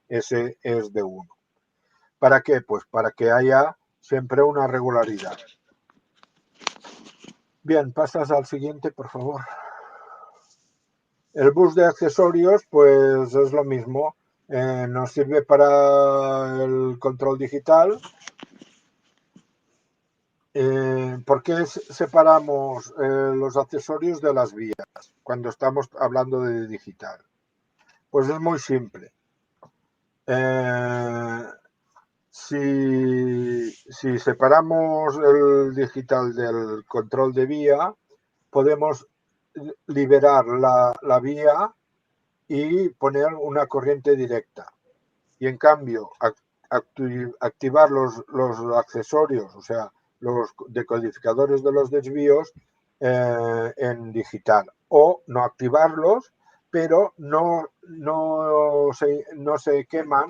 ese es de 1. ¿Para qué? Pues para que haya siempre una regularidad. Bien, pasas al siguiente, por favor. El bus de accesorios, pues es lo mismo. Nos sirve para el control digital. ¿Por qué separamos los accesorios de las vías cuando estamos hablando de digital? Pues es muy simple. Si separamos el digital del control de vía, podemos liberar la vía y poner una corriente directa. Y en cambio, activar los accesorios, o sea, los decodificadores de los desvíos en digital. O no activarlos, pero no se queman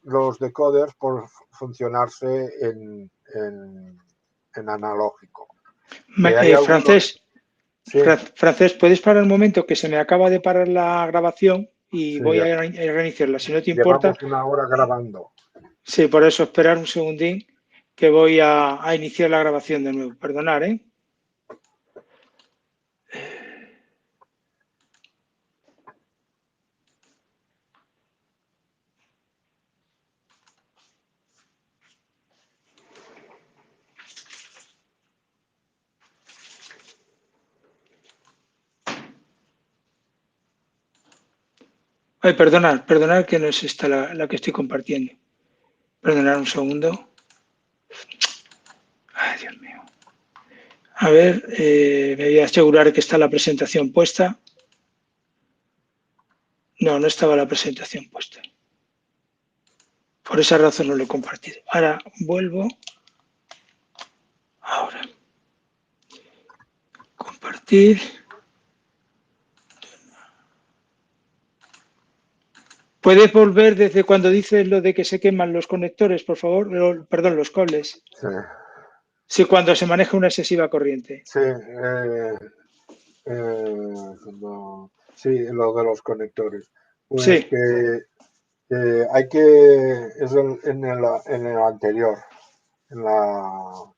los decoders por funcionarse en analógico. Que hay algunos... Sí. Francés, ¿puedes parar un momento que se me acaba de parar la grabación y Sí, voy a reiniciarla? Si no te importa. Llevamos una hora grabando. Sí, por eso esperar un segundín que voy a iniciar la grabación de nuevo. Perdonar, ¿eh? Ay, perdonar que no es esta la que estoy compartiendo. Perdonar un segundo. Ay, Dios mío. A ver, me voy a asegurar que está la presentación puesta. No, no estaba la presentación puesta. Por esa razón no lo he compartido. Ahora vuelvo. Ahora. Compartir. ¿Puedes volver desde cuando dices lo de que se queman los conectores, por favor? Perdón, los cables. Sí. Sí, cuando se maneja una excesiva corriente. Sí, sí, lo de los conectores. Pues Sí. hay que, es en el anterior, en la...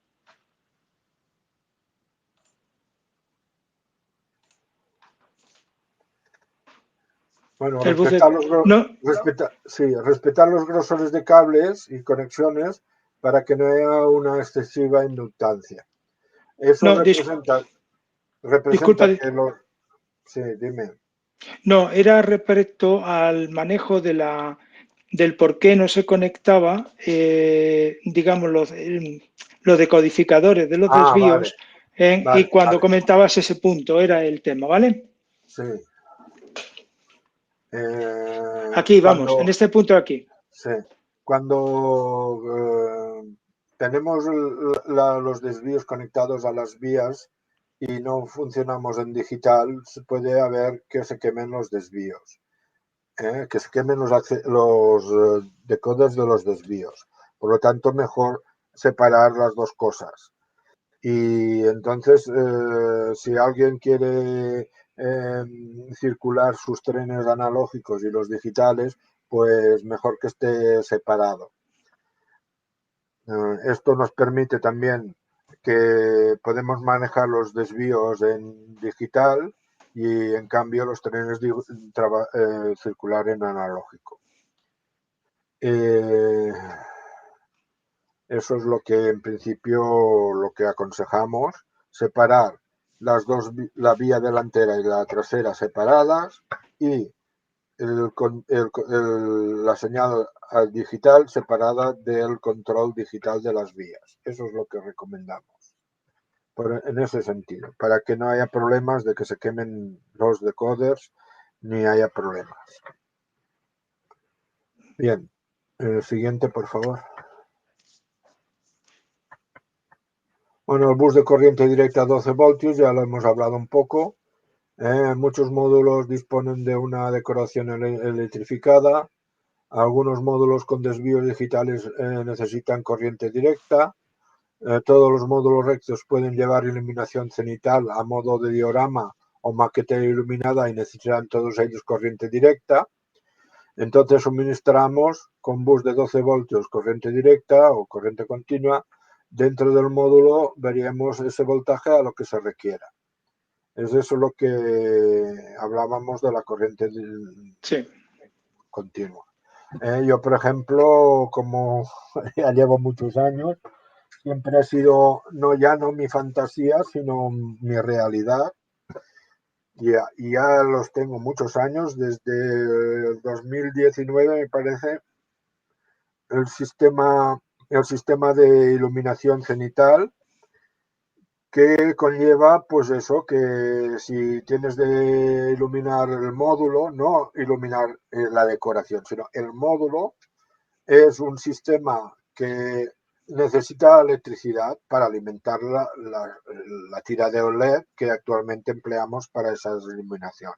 Bueno, El bus de... No, respetar los grosores de cables y conexiones para que no haya una excesiva inductancia. Eso no, representa disculpa. que los... Sí, dime. No, era respecto al manejo del por qué no se conectaba, digamos, los decodificadores de los Vale, desvíos. Y cuando vale. comentabas ese punto, era el tema, ¿vale? Sí. Aquí, vamos, en este punto aquí. Sí, cuando tenemos los desvíos conectados a las vías y no funcionamos en digital, puede haber que se quemen los desvíos, que se quemen los decoders de los desvíos. Por lo tanto, mejor separar las dos cosas. Y entonces, si alguien quiere circular sus trenes analógicos y los digitales, pues mejor que esté separado. Esto nos permite también que podemos manejar los desvíos en digital y en cambio los trenes circular en analógico. Eso es lo que en principio lo que aconsejamos, separar la vía delantera y la trasera separadas y la señal digital separada del control digital de las vías. Eso es lo que recomendamos. En ese sentido, para que no haya problemas de que se quemen los decoders ni haya problemas. Bien, el siguiente, por favor. Bueno, el bus de corriente directa a 12 voltios ya lo hemos hablado un poco. Muchos módulos disponen de una decoración electrificada. Algunos módulos con desvíos digitales necesitan corriente directa. Todos los módulos rectos pueden llevar iluminación cenital a modo de diorama o maqueta iluminada y necesitan todos ellos corriente directa. Entonces suministramos con bus de 12 voltios corriente directa o corriente continua. Dentro del módulo veríamos ese voltaje a lo que se requiera. Es eso lo que hablábamos de la corriente continua. Yo, por ejemplo, como ya llevo muchos años, siempre ha sido no mi fantasía, sino mi realidad. y ya los tengo muchos años, desde 2019 me parece, el sistema de iluminación cenital, que conlleva pues eso, que si tienes de iluminar el módulo, no iluminar la decoración, sino el módulo, es un sistema que necesita electricidad para alimentar la tira de OLED que actualmente empleamos para esas iluminaciones.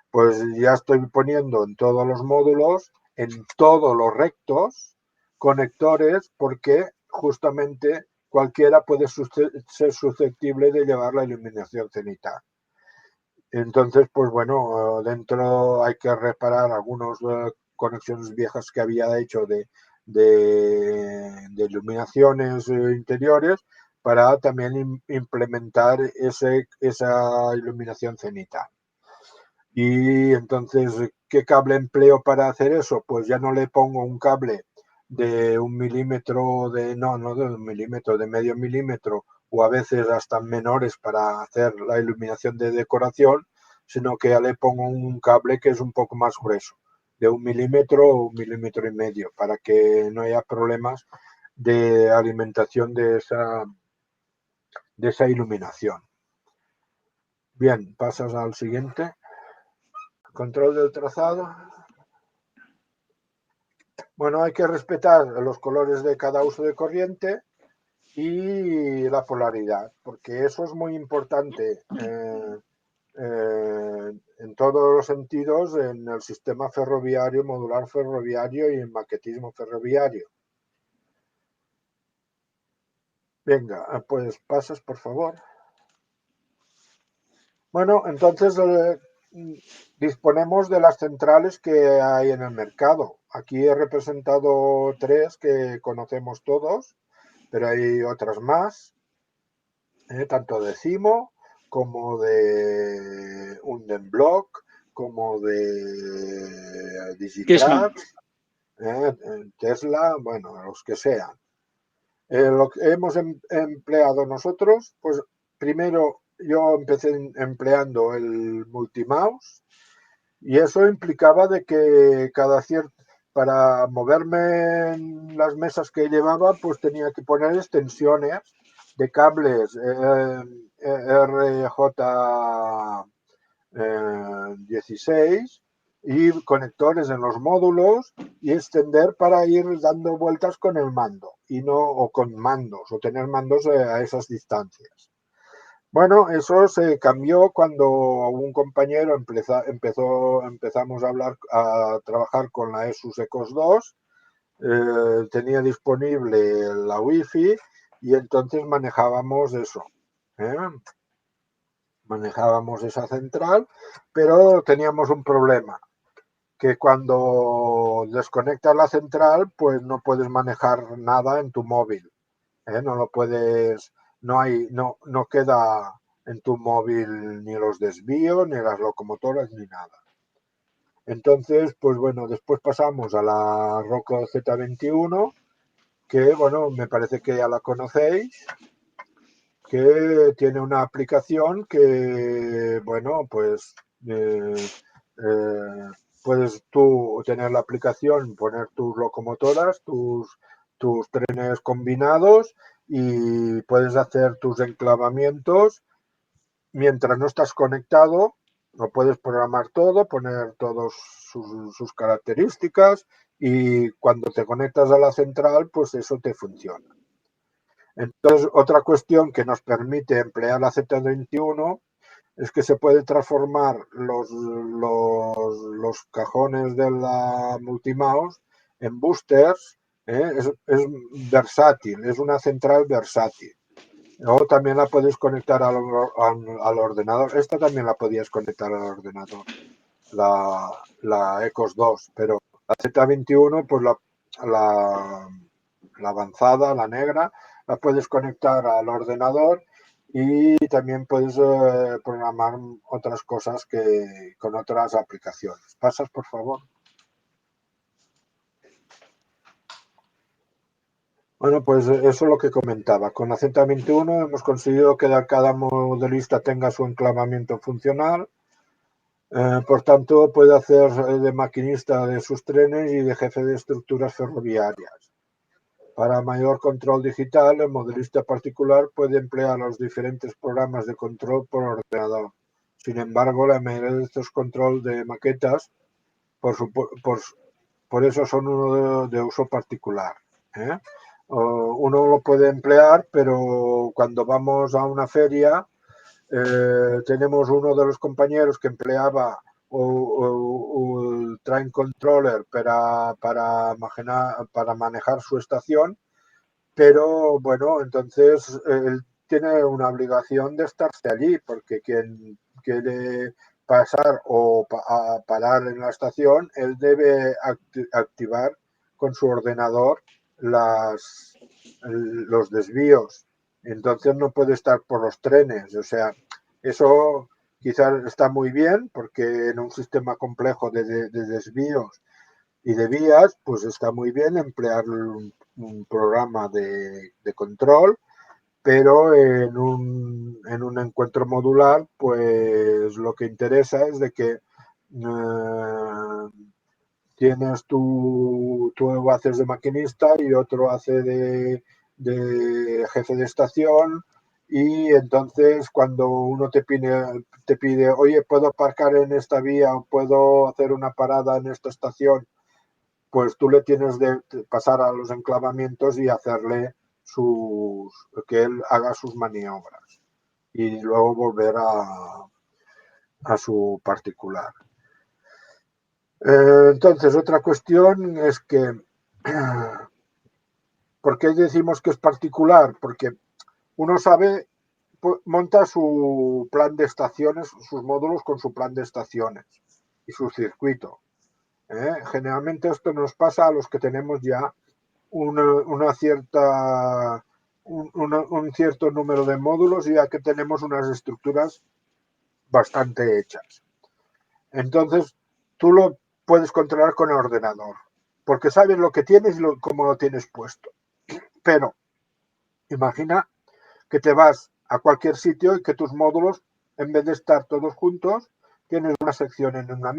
Pues ya estoy poniendo en todos los módulos, en todos los rectos, conectores, porque justamente cualquiera puede ser susceptible de llevar la iluminación cenital. Entonces, pues bueno, dentro hay que reparar algunas conexiones viejas que había hecho de iluminaciones interiores, para también implementar esa iluminación cenital. Y entonces, ¿qué cable empleo para hacer eso? Pues ya no le pongo un cable de 1 milímetro, no de 1 milímetro, de medio milímetro, o a veces hasta menores para hacer la iluminación de decoración, sino que ya le pongo un cable que es un poco más grueso, de 1 milímetro o 1 milímetro y medio, para que no haya problemas de alimentación de esa iluminación. Bien, pasas al siguiente. Control del trazado. Bueno, hay que respetar los colores de cada uso de corriente y la polaridad, porque eso es muy importante en todos los sentidos en el sistema ferroviario, modular ferroviario y en maquetismo ferroviario. Venga, pues pasas, por favor. Bueno, entonces disponemos de las centrales que hay en el mercado. Aquí he representado 3 que conocemos todos, pero hay otras más, tanto de CIMO como de Undenblock, como de Digitrax, Tesla, bueno, los que sean. Lo que hemos empleado nosotros, pues primero yo empecé empleando el multimouse, y eso implicaba de que para moverme en las mesas que llevaba, pues tenía que poner extensiones de cables RJ16 y conectores en los módulos, y extender para ir dando vueltas con el mando, o con mandos, o tener mandos a esas distancias. Bueno, eso se cambió cuando un compañero empezamos a trabajar con la ESUS ECOS 2, tenía disponible la Wi-Fi, y entonces manejábamos eso. Manejábamos esa central, pero teníamos un problema, que cuando desconectas la central, pues no puedes manejar nada en tu móvil. No lo puedes, no queda en tu móvil ni los desvíos, ni las locomotoras, ni nada. Entonces, pues bueno, después pasamos a la Roku Z21, que bueno, me parece que ya la conocéis, que tiene una aplicación que, bueno, pues puedes tú tener la aplicación, poner tus locomotoras, tus trenes combinados, y puedes hacer tus enclavamientos mientras no estás conectado. Lo puedes programar todo, poner todas sus características, y cuando te conectas a la central, pues eso te funciona. Entonces, otra cuestión que nos permite emplear la Z21 es que se puede transformar los cajones de la multimouse en boosters. Es versátil, es una central versátil. O también la puedes conectar al ordenador. Esta también la podías conectar al ordenador, la ECOS 2, pero la Z21, pues la avanzada, la negra, la puedes conectar al ordenador, y también puedes programar otras cosas con otras aplicaciones. ¿Pasas, por favor? Bueno, pues eso es lo que comentaba. Con la Z21 hemos conseguido que cada modelista tenga su enclavamiento funcional, Por tanto, puede hacer de maquinista de sus trenes y de jefe de estructuras ferroviarias. Para mayor control digital, el modelista particular puede emplear los diferentes programas de control por ordenador. Sin embargo, la mayoría de estos control de maquetas, por eso son uno de uso particular. Uno lo puede emplear, pero cuando vamos a una feria, tenemos uno de los compañeros que empleaba el train controller para manejar su estación, pero bueno, entonces él tiene una obligación de estarse allí, porque quien quiere pasar o parar en la estación, él debe activar con su ordenador los desvíos. Entonces no puede estar por los trenes. O sea, eso quizás está muy bien, porque en un sistema complejo de desvíos y de vías, pues está muy bien emplear un programa de control, pero en un encuentro modular, pues lo que interesa es de que tienes tú haces de maquinista y otro hace de jefe de estación, y entonces cuando uno te pide, oye, ¿puedo aparcar en esta vía o puedo hacer una parada en esta estación? Pues tú le tienes de pasar a los enclavamientos y hacerle que él haga sus maniobras y luego volver a su particular. Entonces, otra cuestión es que, ¿por qué decimos que es particular? Porque uno sabe, monta su plan de estaciones, sus módulos con su plan de estaciones y su circuito. Generalmente esto nos pasa a los que tenemos ya un cierto número de módulos, ya que tenemos unas estructuras bastante hechas. Entonces, tú lo puedes controlar con el ordenador, porque sabes lo que tienes y cómo lo tienes puesto. Pero imagina que te vas a cualquier sitio y que tus módulos, en vez de estar todos juntos, tienes una sección en unas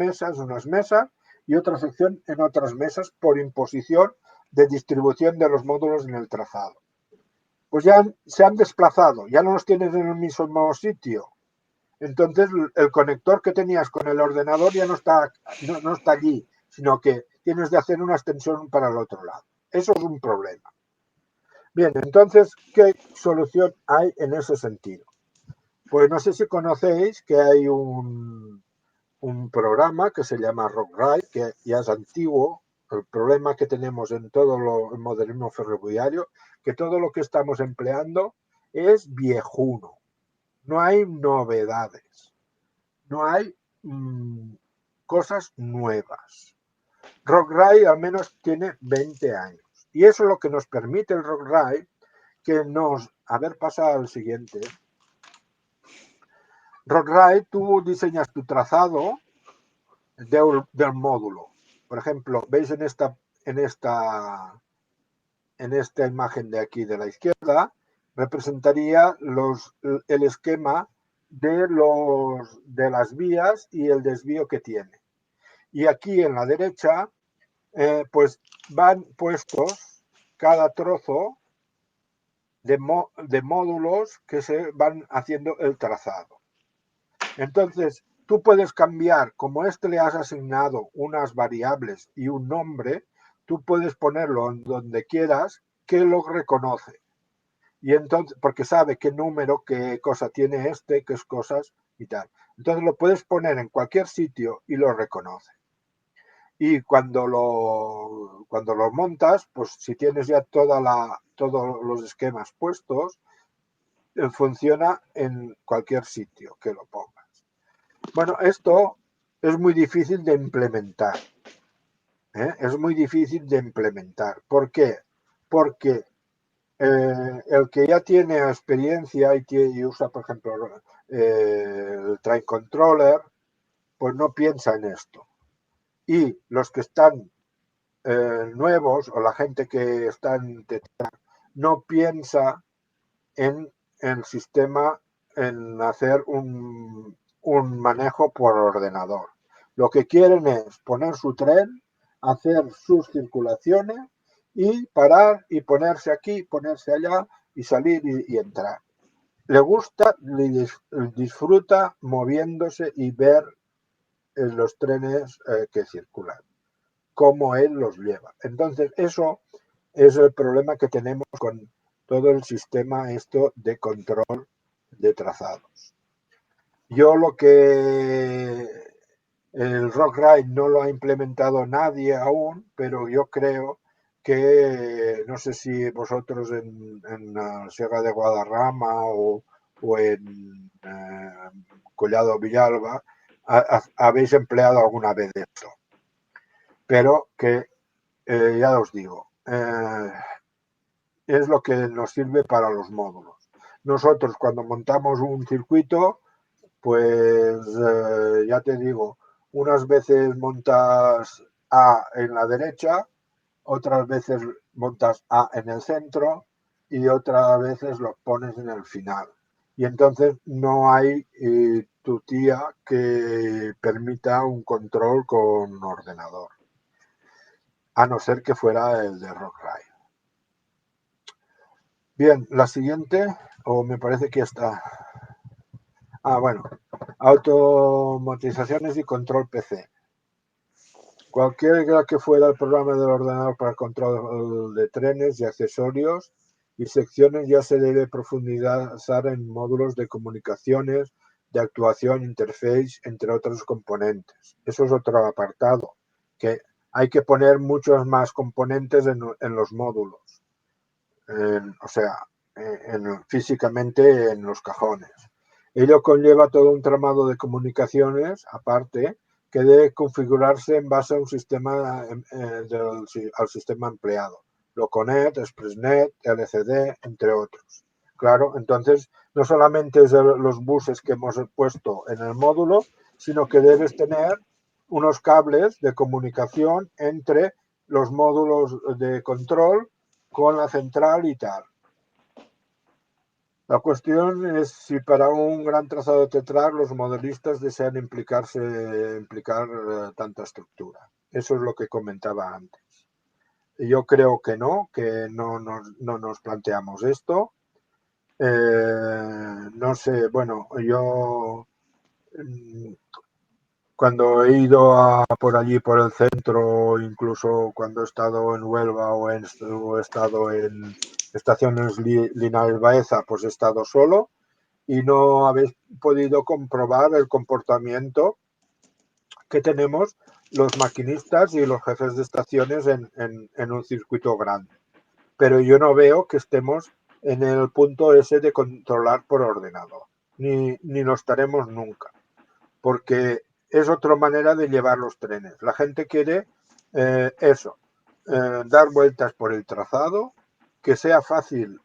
mesas, y otra sección en otras mesas, por imposición de distribución de los módulos en el trazado. Pues ya se han desplazado, ya no los tienes en el mismo sitio. Entonces el conector que tenías con el ordenador ya no está allí, sino que tienes de hacer una extensión para el otro lado. Eso es un problema. Bien, entonces, ¿qué solución hay en ese sentido? Pues no sé si conocéis que hay un programa que se llama RockRide, que ya es antiguo. El problema que tenemos en todo el modernismo ferroviario, que todo lo que estamos empleando es viejuno. No hay novedades. No hay cosas nuevas. RockRide al menos tiene 20 años. Y eso es lo que nos permite el RockRide, que a ver, pasa al siguiente. RockRide, tú diseñas tu trazado del módulo. Por ejemplo, veis en esta imagen de aquí de la izquierda, representaría el esquema de las vías y el desvío que tiene. Y aquí en la derecha, pues van puestos cada trozo de módulos que se van haciendo el trazado. Entonces, tú puedes cambiar, como le has asignado unas variables y un nombre, tú puedes ponerlo en donde quieras, que lo reconoce. Y entonces, porque sabe qué número, qué cosa tiene qué cosas y tal. Entonces lo puedes poner en cualquier sitio y lo reconoce. Y cuando lo montas, pues si tienes ya todos los esquemas puestos, funciona en cualquier sitio que lo pongas. Bueno, esto es muy difícil de implementar. Es muy difícil de implementar. ¿Por qué? Porque el que ya tiene experiencia y usa, por ejemplo, el train controller, pues no piensa en esto. Y los que están nuevos, o la gente que está en TETRA, no piensa en el sistema, en hacer un un manejo por ordenador. Lo que quieren es poner su tren, hacer sus circulaciones y parar y ponerse aquí, ponerse allá y salir y entrar. Le gusta, disfruta moviéndose y ver los trenes que circulan, cómo él los lleva. Entonces, eso es el problema que tenemos con todo el sistema esto de control de trazados. Yo lo que el Rock Ride no lo ha implementado nadie aún, pero yo creo que, no sé si vosotros en la Sierra de Guadarrama o en Collado Villalba habéis empleado alguna vez esto. Pero que, ya os digo, es lo que nos sirve para los módulos. Nosotros cuando montamos un circuito, pues ya te digo, unas veces montas A en la derecha, otras veces montas A en el centro y otras veces lo pones en el final. Y entonces no hay tutía que permita un control con ordenador, a no ser que fuera el de Rock Ride. Bien, la siguiente, o me parece que ya está. Bueno, automatizaciones y control PC. Cualquiera que fuera el programa del ordenador para control de trenes y accesorios y secciones ya se debe profundizar en módulos de comunicaciones, de actuación, interface, entre otros componentes. Eso es otro apartado, que hay que poner muchos más componentes en los módulos, o sea, físicamente en los cajones. Ello conlleva todo un tramado de comunicaciones, aparte, que debe configurarse en base a un sistema al sistema empleado. Loconet, ExpressNet, LCD, entre otros. Claro, entonces no solamente es los buses que hemos puesto en el módulo, sino que debes tener unos cables de comunicación entre los módulos de control con la central y tal. La cuestión es si para un gran trazado tetrar los modelistas desean implicar tanta estructura. Eso es lo que comentaba antes. Yo creo que no nos planteamos esto. No sé, bueno, yo cuando he ido por allí, por el centro, incluso cuando he estado en Huelva o he estado en estaciones Linares Baeza, pues he estado solo y no habéis podido comprobar el comportamiento que tenemos los maquinistas y los jefes de estaciones en un circuito grande. Pero yo no veo que estemos en el punto ese de controlar por ordenador, ni lo estaremos nunca, porque es otra manera de llevar los trenes. La gente quiere dar vueltas por el trazado, que sea fácil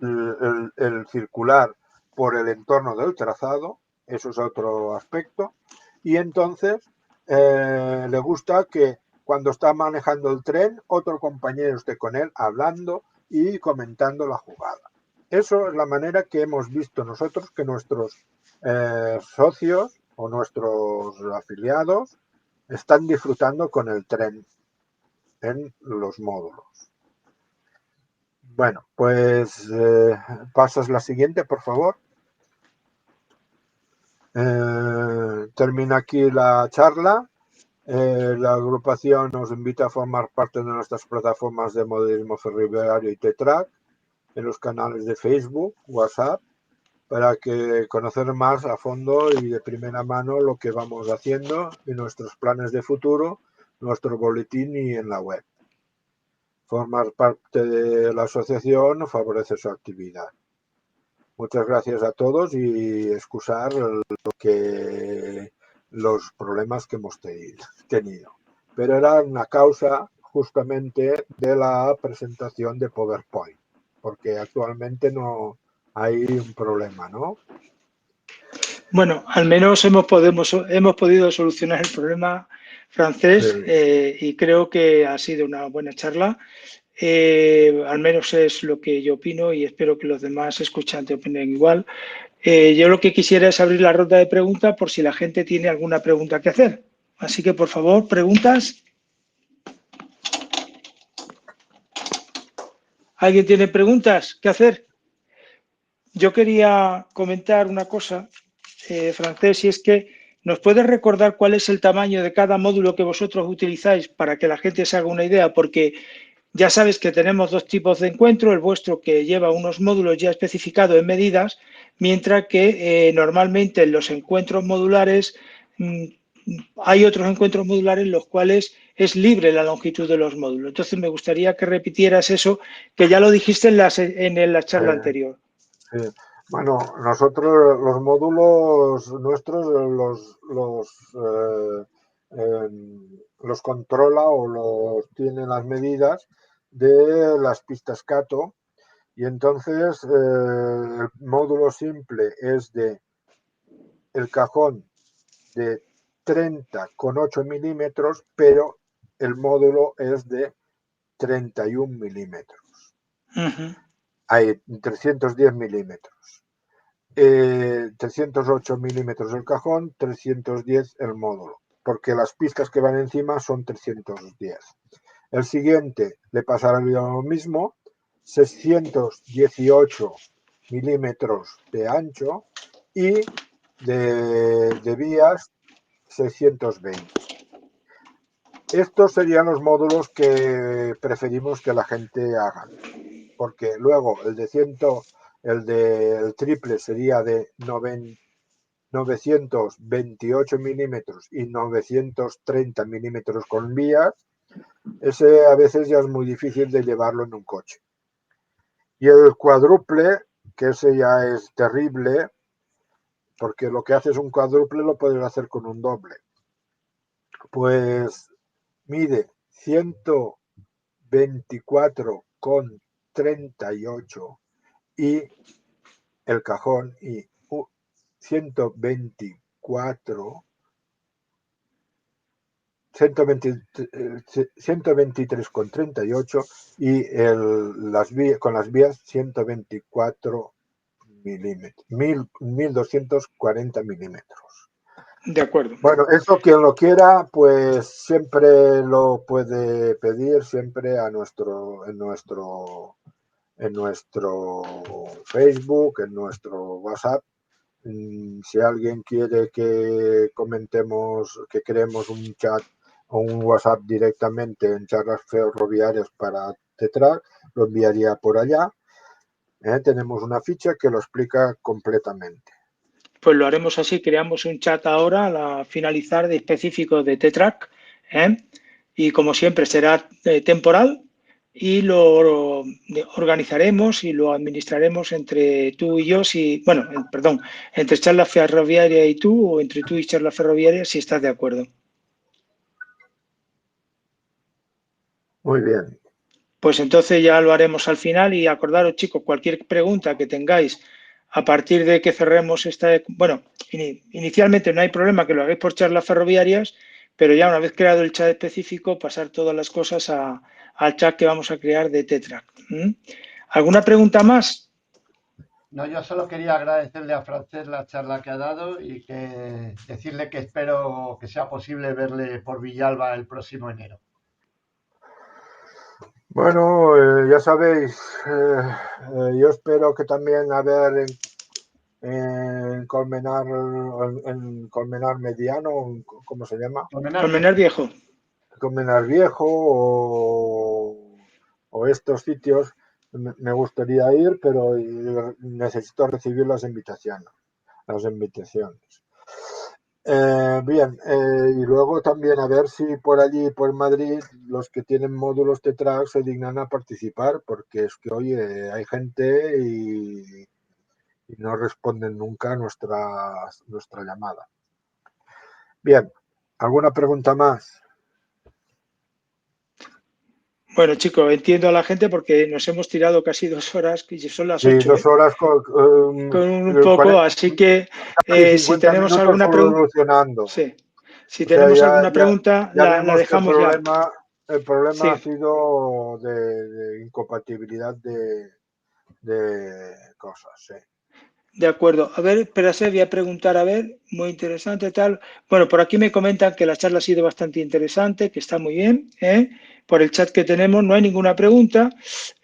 el circular por el entorno del trazado, eso es otro aspecto, y entonces le gusta que cuando está manejando el tren, otro compañero esté con él hablando y comentando la jugada. Eso es la manera que hemos visto nosotros que nuestros socios o nuestros afiliados están disfrutando con el tren en los módulos. Bueno, pues pasas la siguiente, por favor. Termina aquí la charla. La agrupación nos invita a formar parte de nuestras plataformas de modelismo ferroviario y TETRAC en los canales de Facebook, WhatsApp, para que conocer más a fondo y de primera mano lo que vamos haciendo y nuestros planes de futuro, nuestro boletín y en la web. Formar parte de la asociación favorece su actividad. Muchas gracias a todos y excusar los problemas que hemos tenido. Pero era una causa justamente de la presentación de PowerPoint, porque actualmente no hay un problema, ¿no? Bueno, al menos hemos podido solucionar el problema francés, sí. Y creo que ha sido una buena charla. Al menos es lo que yo opino y espero que los demás escuchantes opinen igual. Yo lo que quisiera es abrir la ronda de preguntas por si la gente tiene alguna pregunta que hacer. Así que, por favor, preguntas. ¿Alguien tiene preguntas que hacer? Yo quería comentar una cosa, Francés, y es que ¿nos puedes recordar cuál es el tamaño de cada módulo que vosotros utilizáis para que la gente se haga una idea? Porque ya sabes que tenemos dos tipos de encuentro, el vuestro que lleva unos módulos ya especificados en medidas, mientras que normalmente en los encuentros modulares hay otros encuentros modulares en los cuales es libre la longitud de los módulos. Entonces me gustaría que repitieras eso, que ya lo dijiste en la charla anterior. Sí. Bueno, nosotros los módulos nuestros los controla o los tienen las medidas de las pistas Cato, y entonces el módulo simple es de el cajón de 30,8 milímetros, pero el módulo es de 31 milímetros. Hay 310 milímetros. 308 milímetros el cajón, 310 el módulo, porque las pistas que van encima son 310. El siguiente le pasará lo mismo, 618 milímetros de ancho y de vías 620. Estos serían los módulos que preferimos que la gente haga, porque luego el del triple sería de 928 milímetros y 930 milímetros con vías. Ese a veces ya es muy difícil de llevarlo en un coche. Y el cuádruple, que ese ya es terrible, porque lo que haces un cuádruple lo puedes hacer con un doble. Pues mide 124,38 y el cajón y 123,38 y con las vías 124 milímetros, 1240 milímetros. De acuerdo. Bueno, eso quien lo quiera, pues siempre lo puede pedir, siempre en nuestro Facebook, en nuestro WhatsApp. Si alguien quiere que comentemos, que creemos un chat o un WhatsApp directamente en charlas ferroviarias para Tetrac, lo enviaría por allá. Tenemos una ficha que lo explica completamente. Pues lo haremos así, creamos un chat ahora al finalizar de específico de Tetrac, y como siempre será temporal y lo organizaremos y lo administraremos entre tú y yo, entre charla ferroviaria y tú, o entre tú y charla ferroviaria, si estás de acuerdo. Muy bien. Pues entonces ya lo haremos al final, y acordaros, chicos, cualquier pregunta que tengáis a partir de que cerremos inicialmente no hay problema que lo hagáis por charlas ferroviarias, pero ya una vez creado el chat específico, pasar todas las cosas al chat que vamos a crear de Tetrac. ¿Alguna pregunta más? No, yo solo quería agradecerle a Francés la charla que ha dado y que decirle que espero que sea posible verle por Villalba el próximo enero. Bueno, ya sabéis, yo espero que también en Colmenar Mediano, ¿cómo se llama? Colmenar Viejo. Colmenar Viejo o estos sitios me gustaría ir, pero necesito recibir las invitaciones. Bien, y luego también a ver si por allí, por Madrid, los que tienen módulos Tetrac se dignan a participar, porque es que, oye, hay gente y no responden nunca a nuestra llamada. Bien, ¿alguna pregunta más? Bueno, chicos, entiendo a la gente porque nos hemos tirado casi 2 horas, que son las 8. Sí, 2 horas con un poco, así que casi si 50 tenemos minutos alguna pregunta, solucionando. sí, si O sea, tenemos alguna pregunta, ya la vimos que dejamos ya. el problema ha Sí, sido de incompatibilidad de cosas, sí. De acuerdo. A ver, espérate, voy a preguntar, a ver, muy interesante, tal. Bueno, por aquí me comentan que la charla ha sido bastante interesante, que está muy bien, ¿eh? Por el chat que tenemos no hay ninguna pregunta.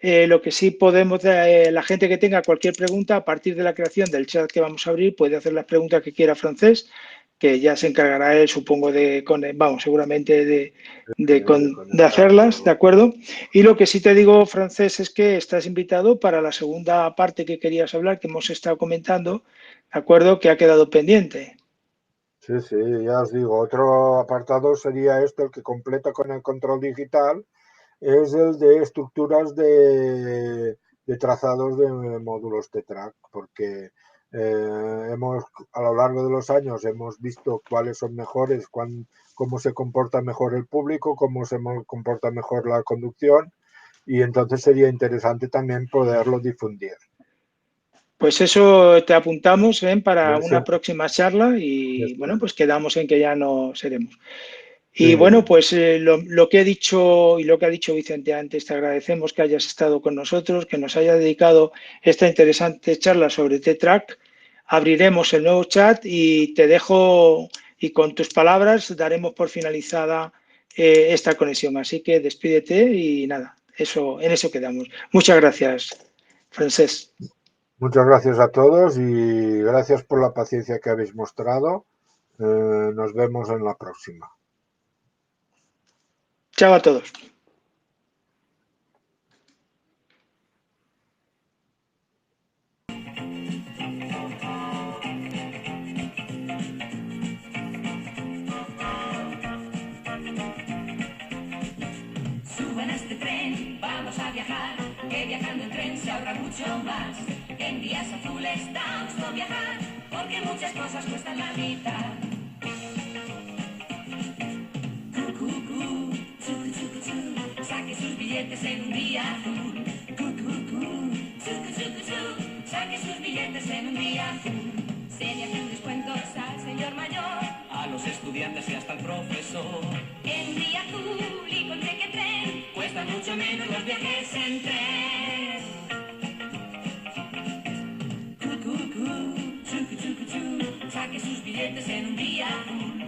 Lo que sí podemos, la gente que tenga cualquier pregunta, a partir de la creación del chat que vamos a abrir, puede hacer las preguntas que quiera Francés, que ya se encargará él, supongo, vamos, seguramente de de conectar hacerlas, ¿de todo. acuerdo? Y lo que sí te digo, Francés, es que estás invitado para la segunda parte que querías hablar, que hemos estado comentando, ¿de acuerdo? Que ha quedado pendiente. Sí, sí, ya os digo, otro apartado sería este, el que completa con el control digital, es el de estructuras de trazados de módulos T-Track, porque a lo largo de los años hemos visto cuáles son mejores, cómo se comporta mejor el público, cómo se comporta mejor la conducción, y entonces sería interesante también poderlo difundir. Pues eso te apuntamos, para una Ese- próxima charla y ese- bueno, pues quedamos en que ya no seremos. sí, Y bueno, pues lo que he dicho y lo que ha dicho Vicente antes, te agradecemos que hayas estado con nosotros, que nos haya dedicado esta interesante charla sobre T-Track. Abriremos el nuevo chat y te dejo, y con tus palabras daremos por finalizada esta conexión. Así que despídete y nada, en eso quedamos. Muchas gracias, Francés. Muchas gracias a todos y gracias por la paciencia que habéis mostrado. Nos vemos en la próxima. Chao a todos. Suban a este tren, vamos a viajar, que viajando en tren se ahorra mucho más. En días azules da gusto viajar, porque muchas cosas cuestan la mitad. Chucu, chucu, chu, saque sus billetes en un día azul. Chucu, chucu, chu, saque sus billetes en un día azul. Se le hacen descuentos al señor mayor, a los estudiantes y hasta al profesor. En día azul y con cheque tren, cuesta mucho menos los viajes en tren. Chucu, chucu, chu, saque sus billetes en un día azul.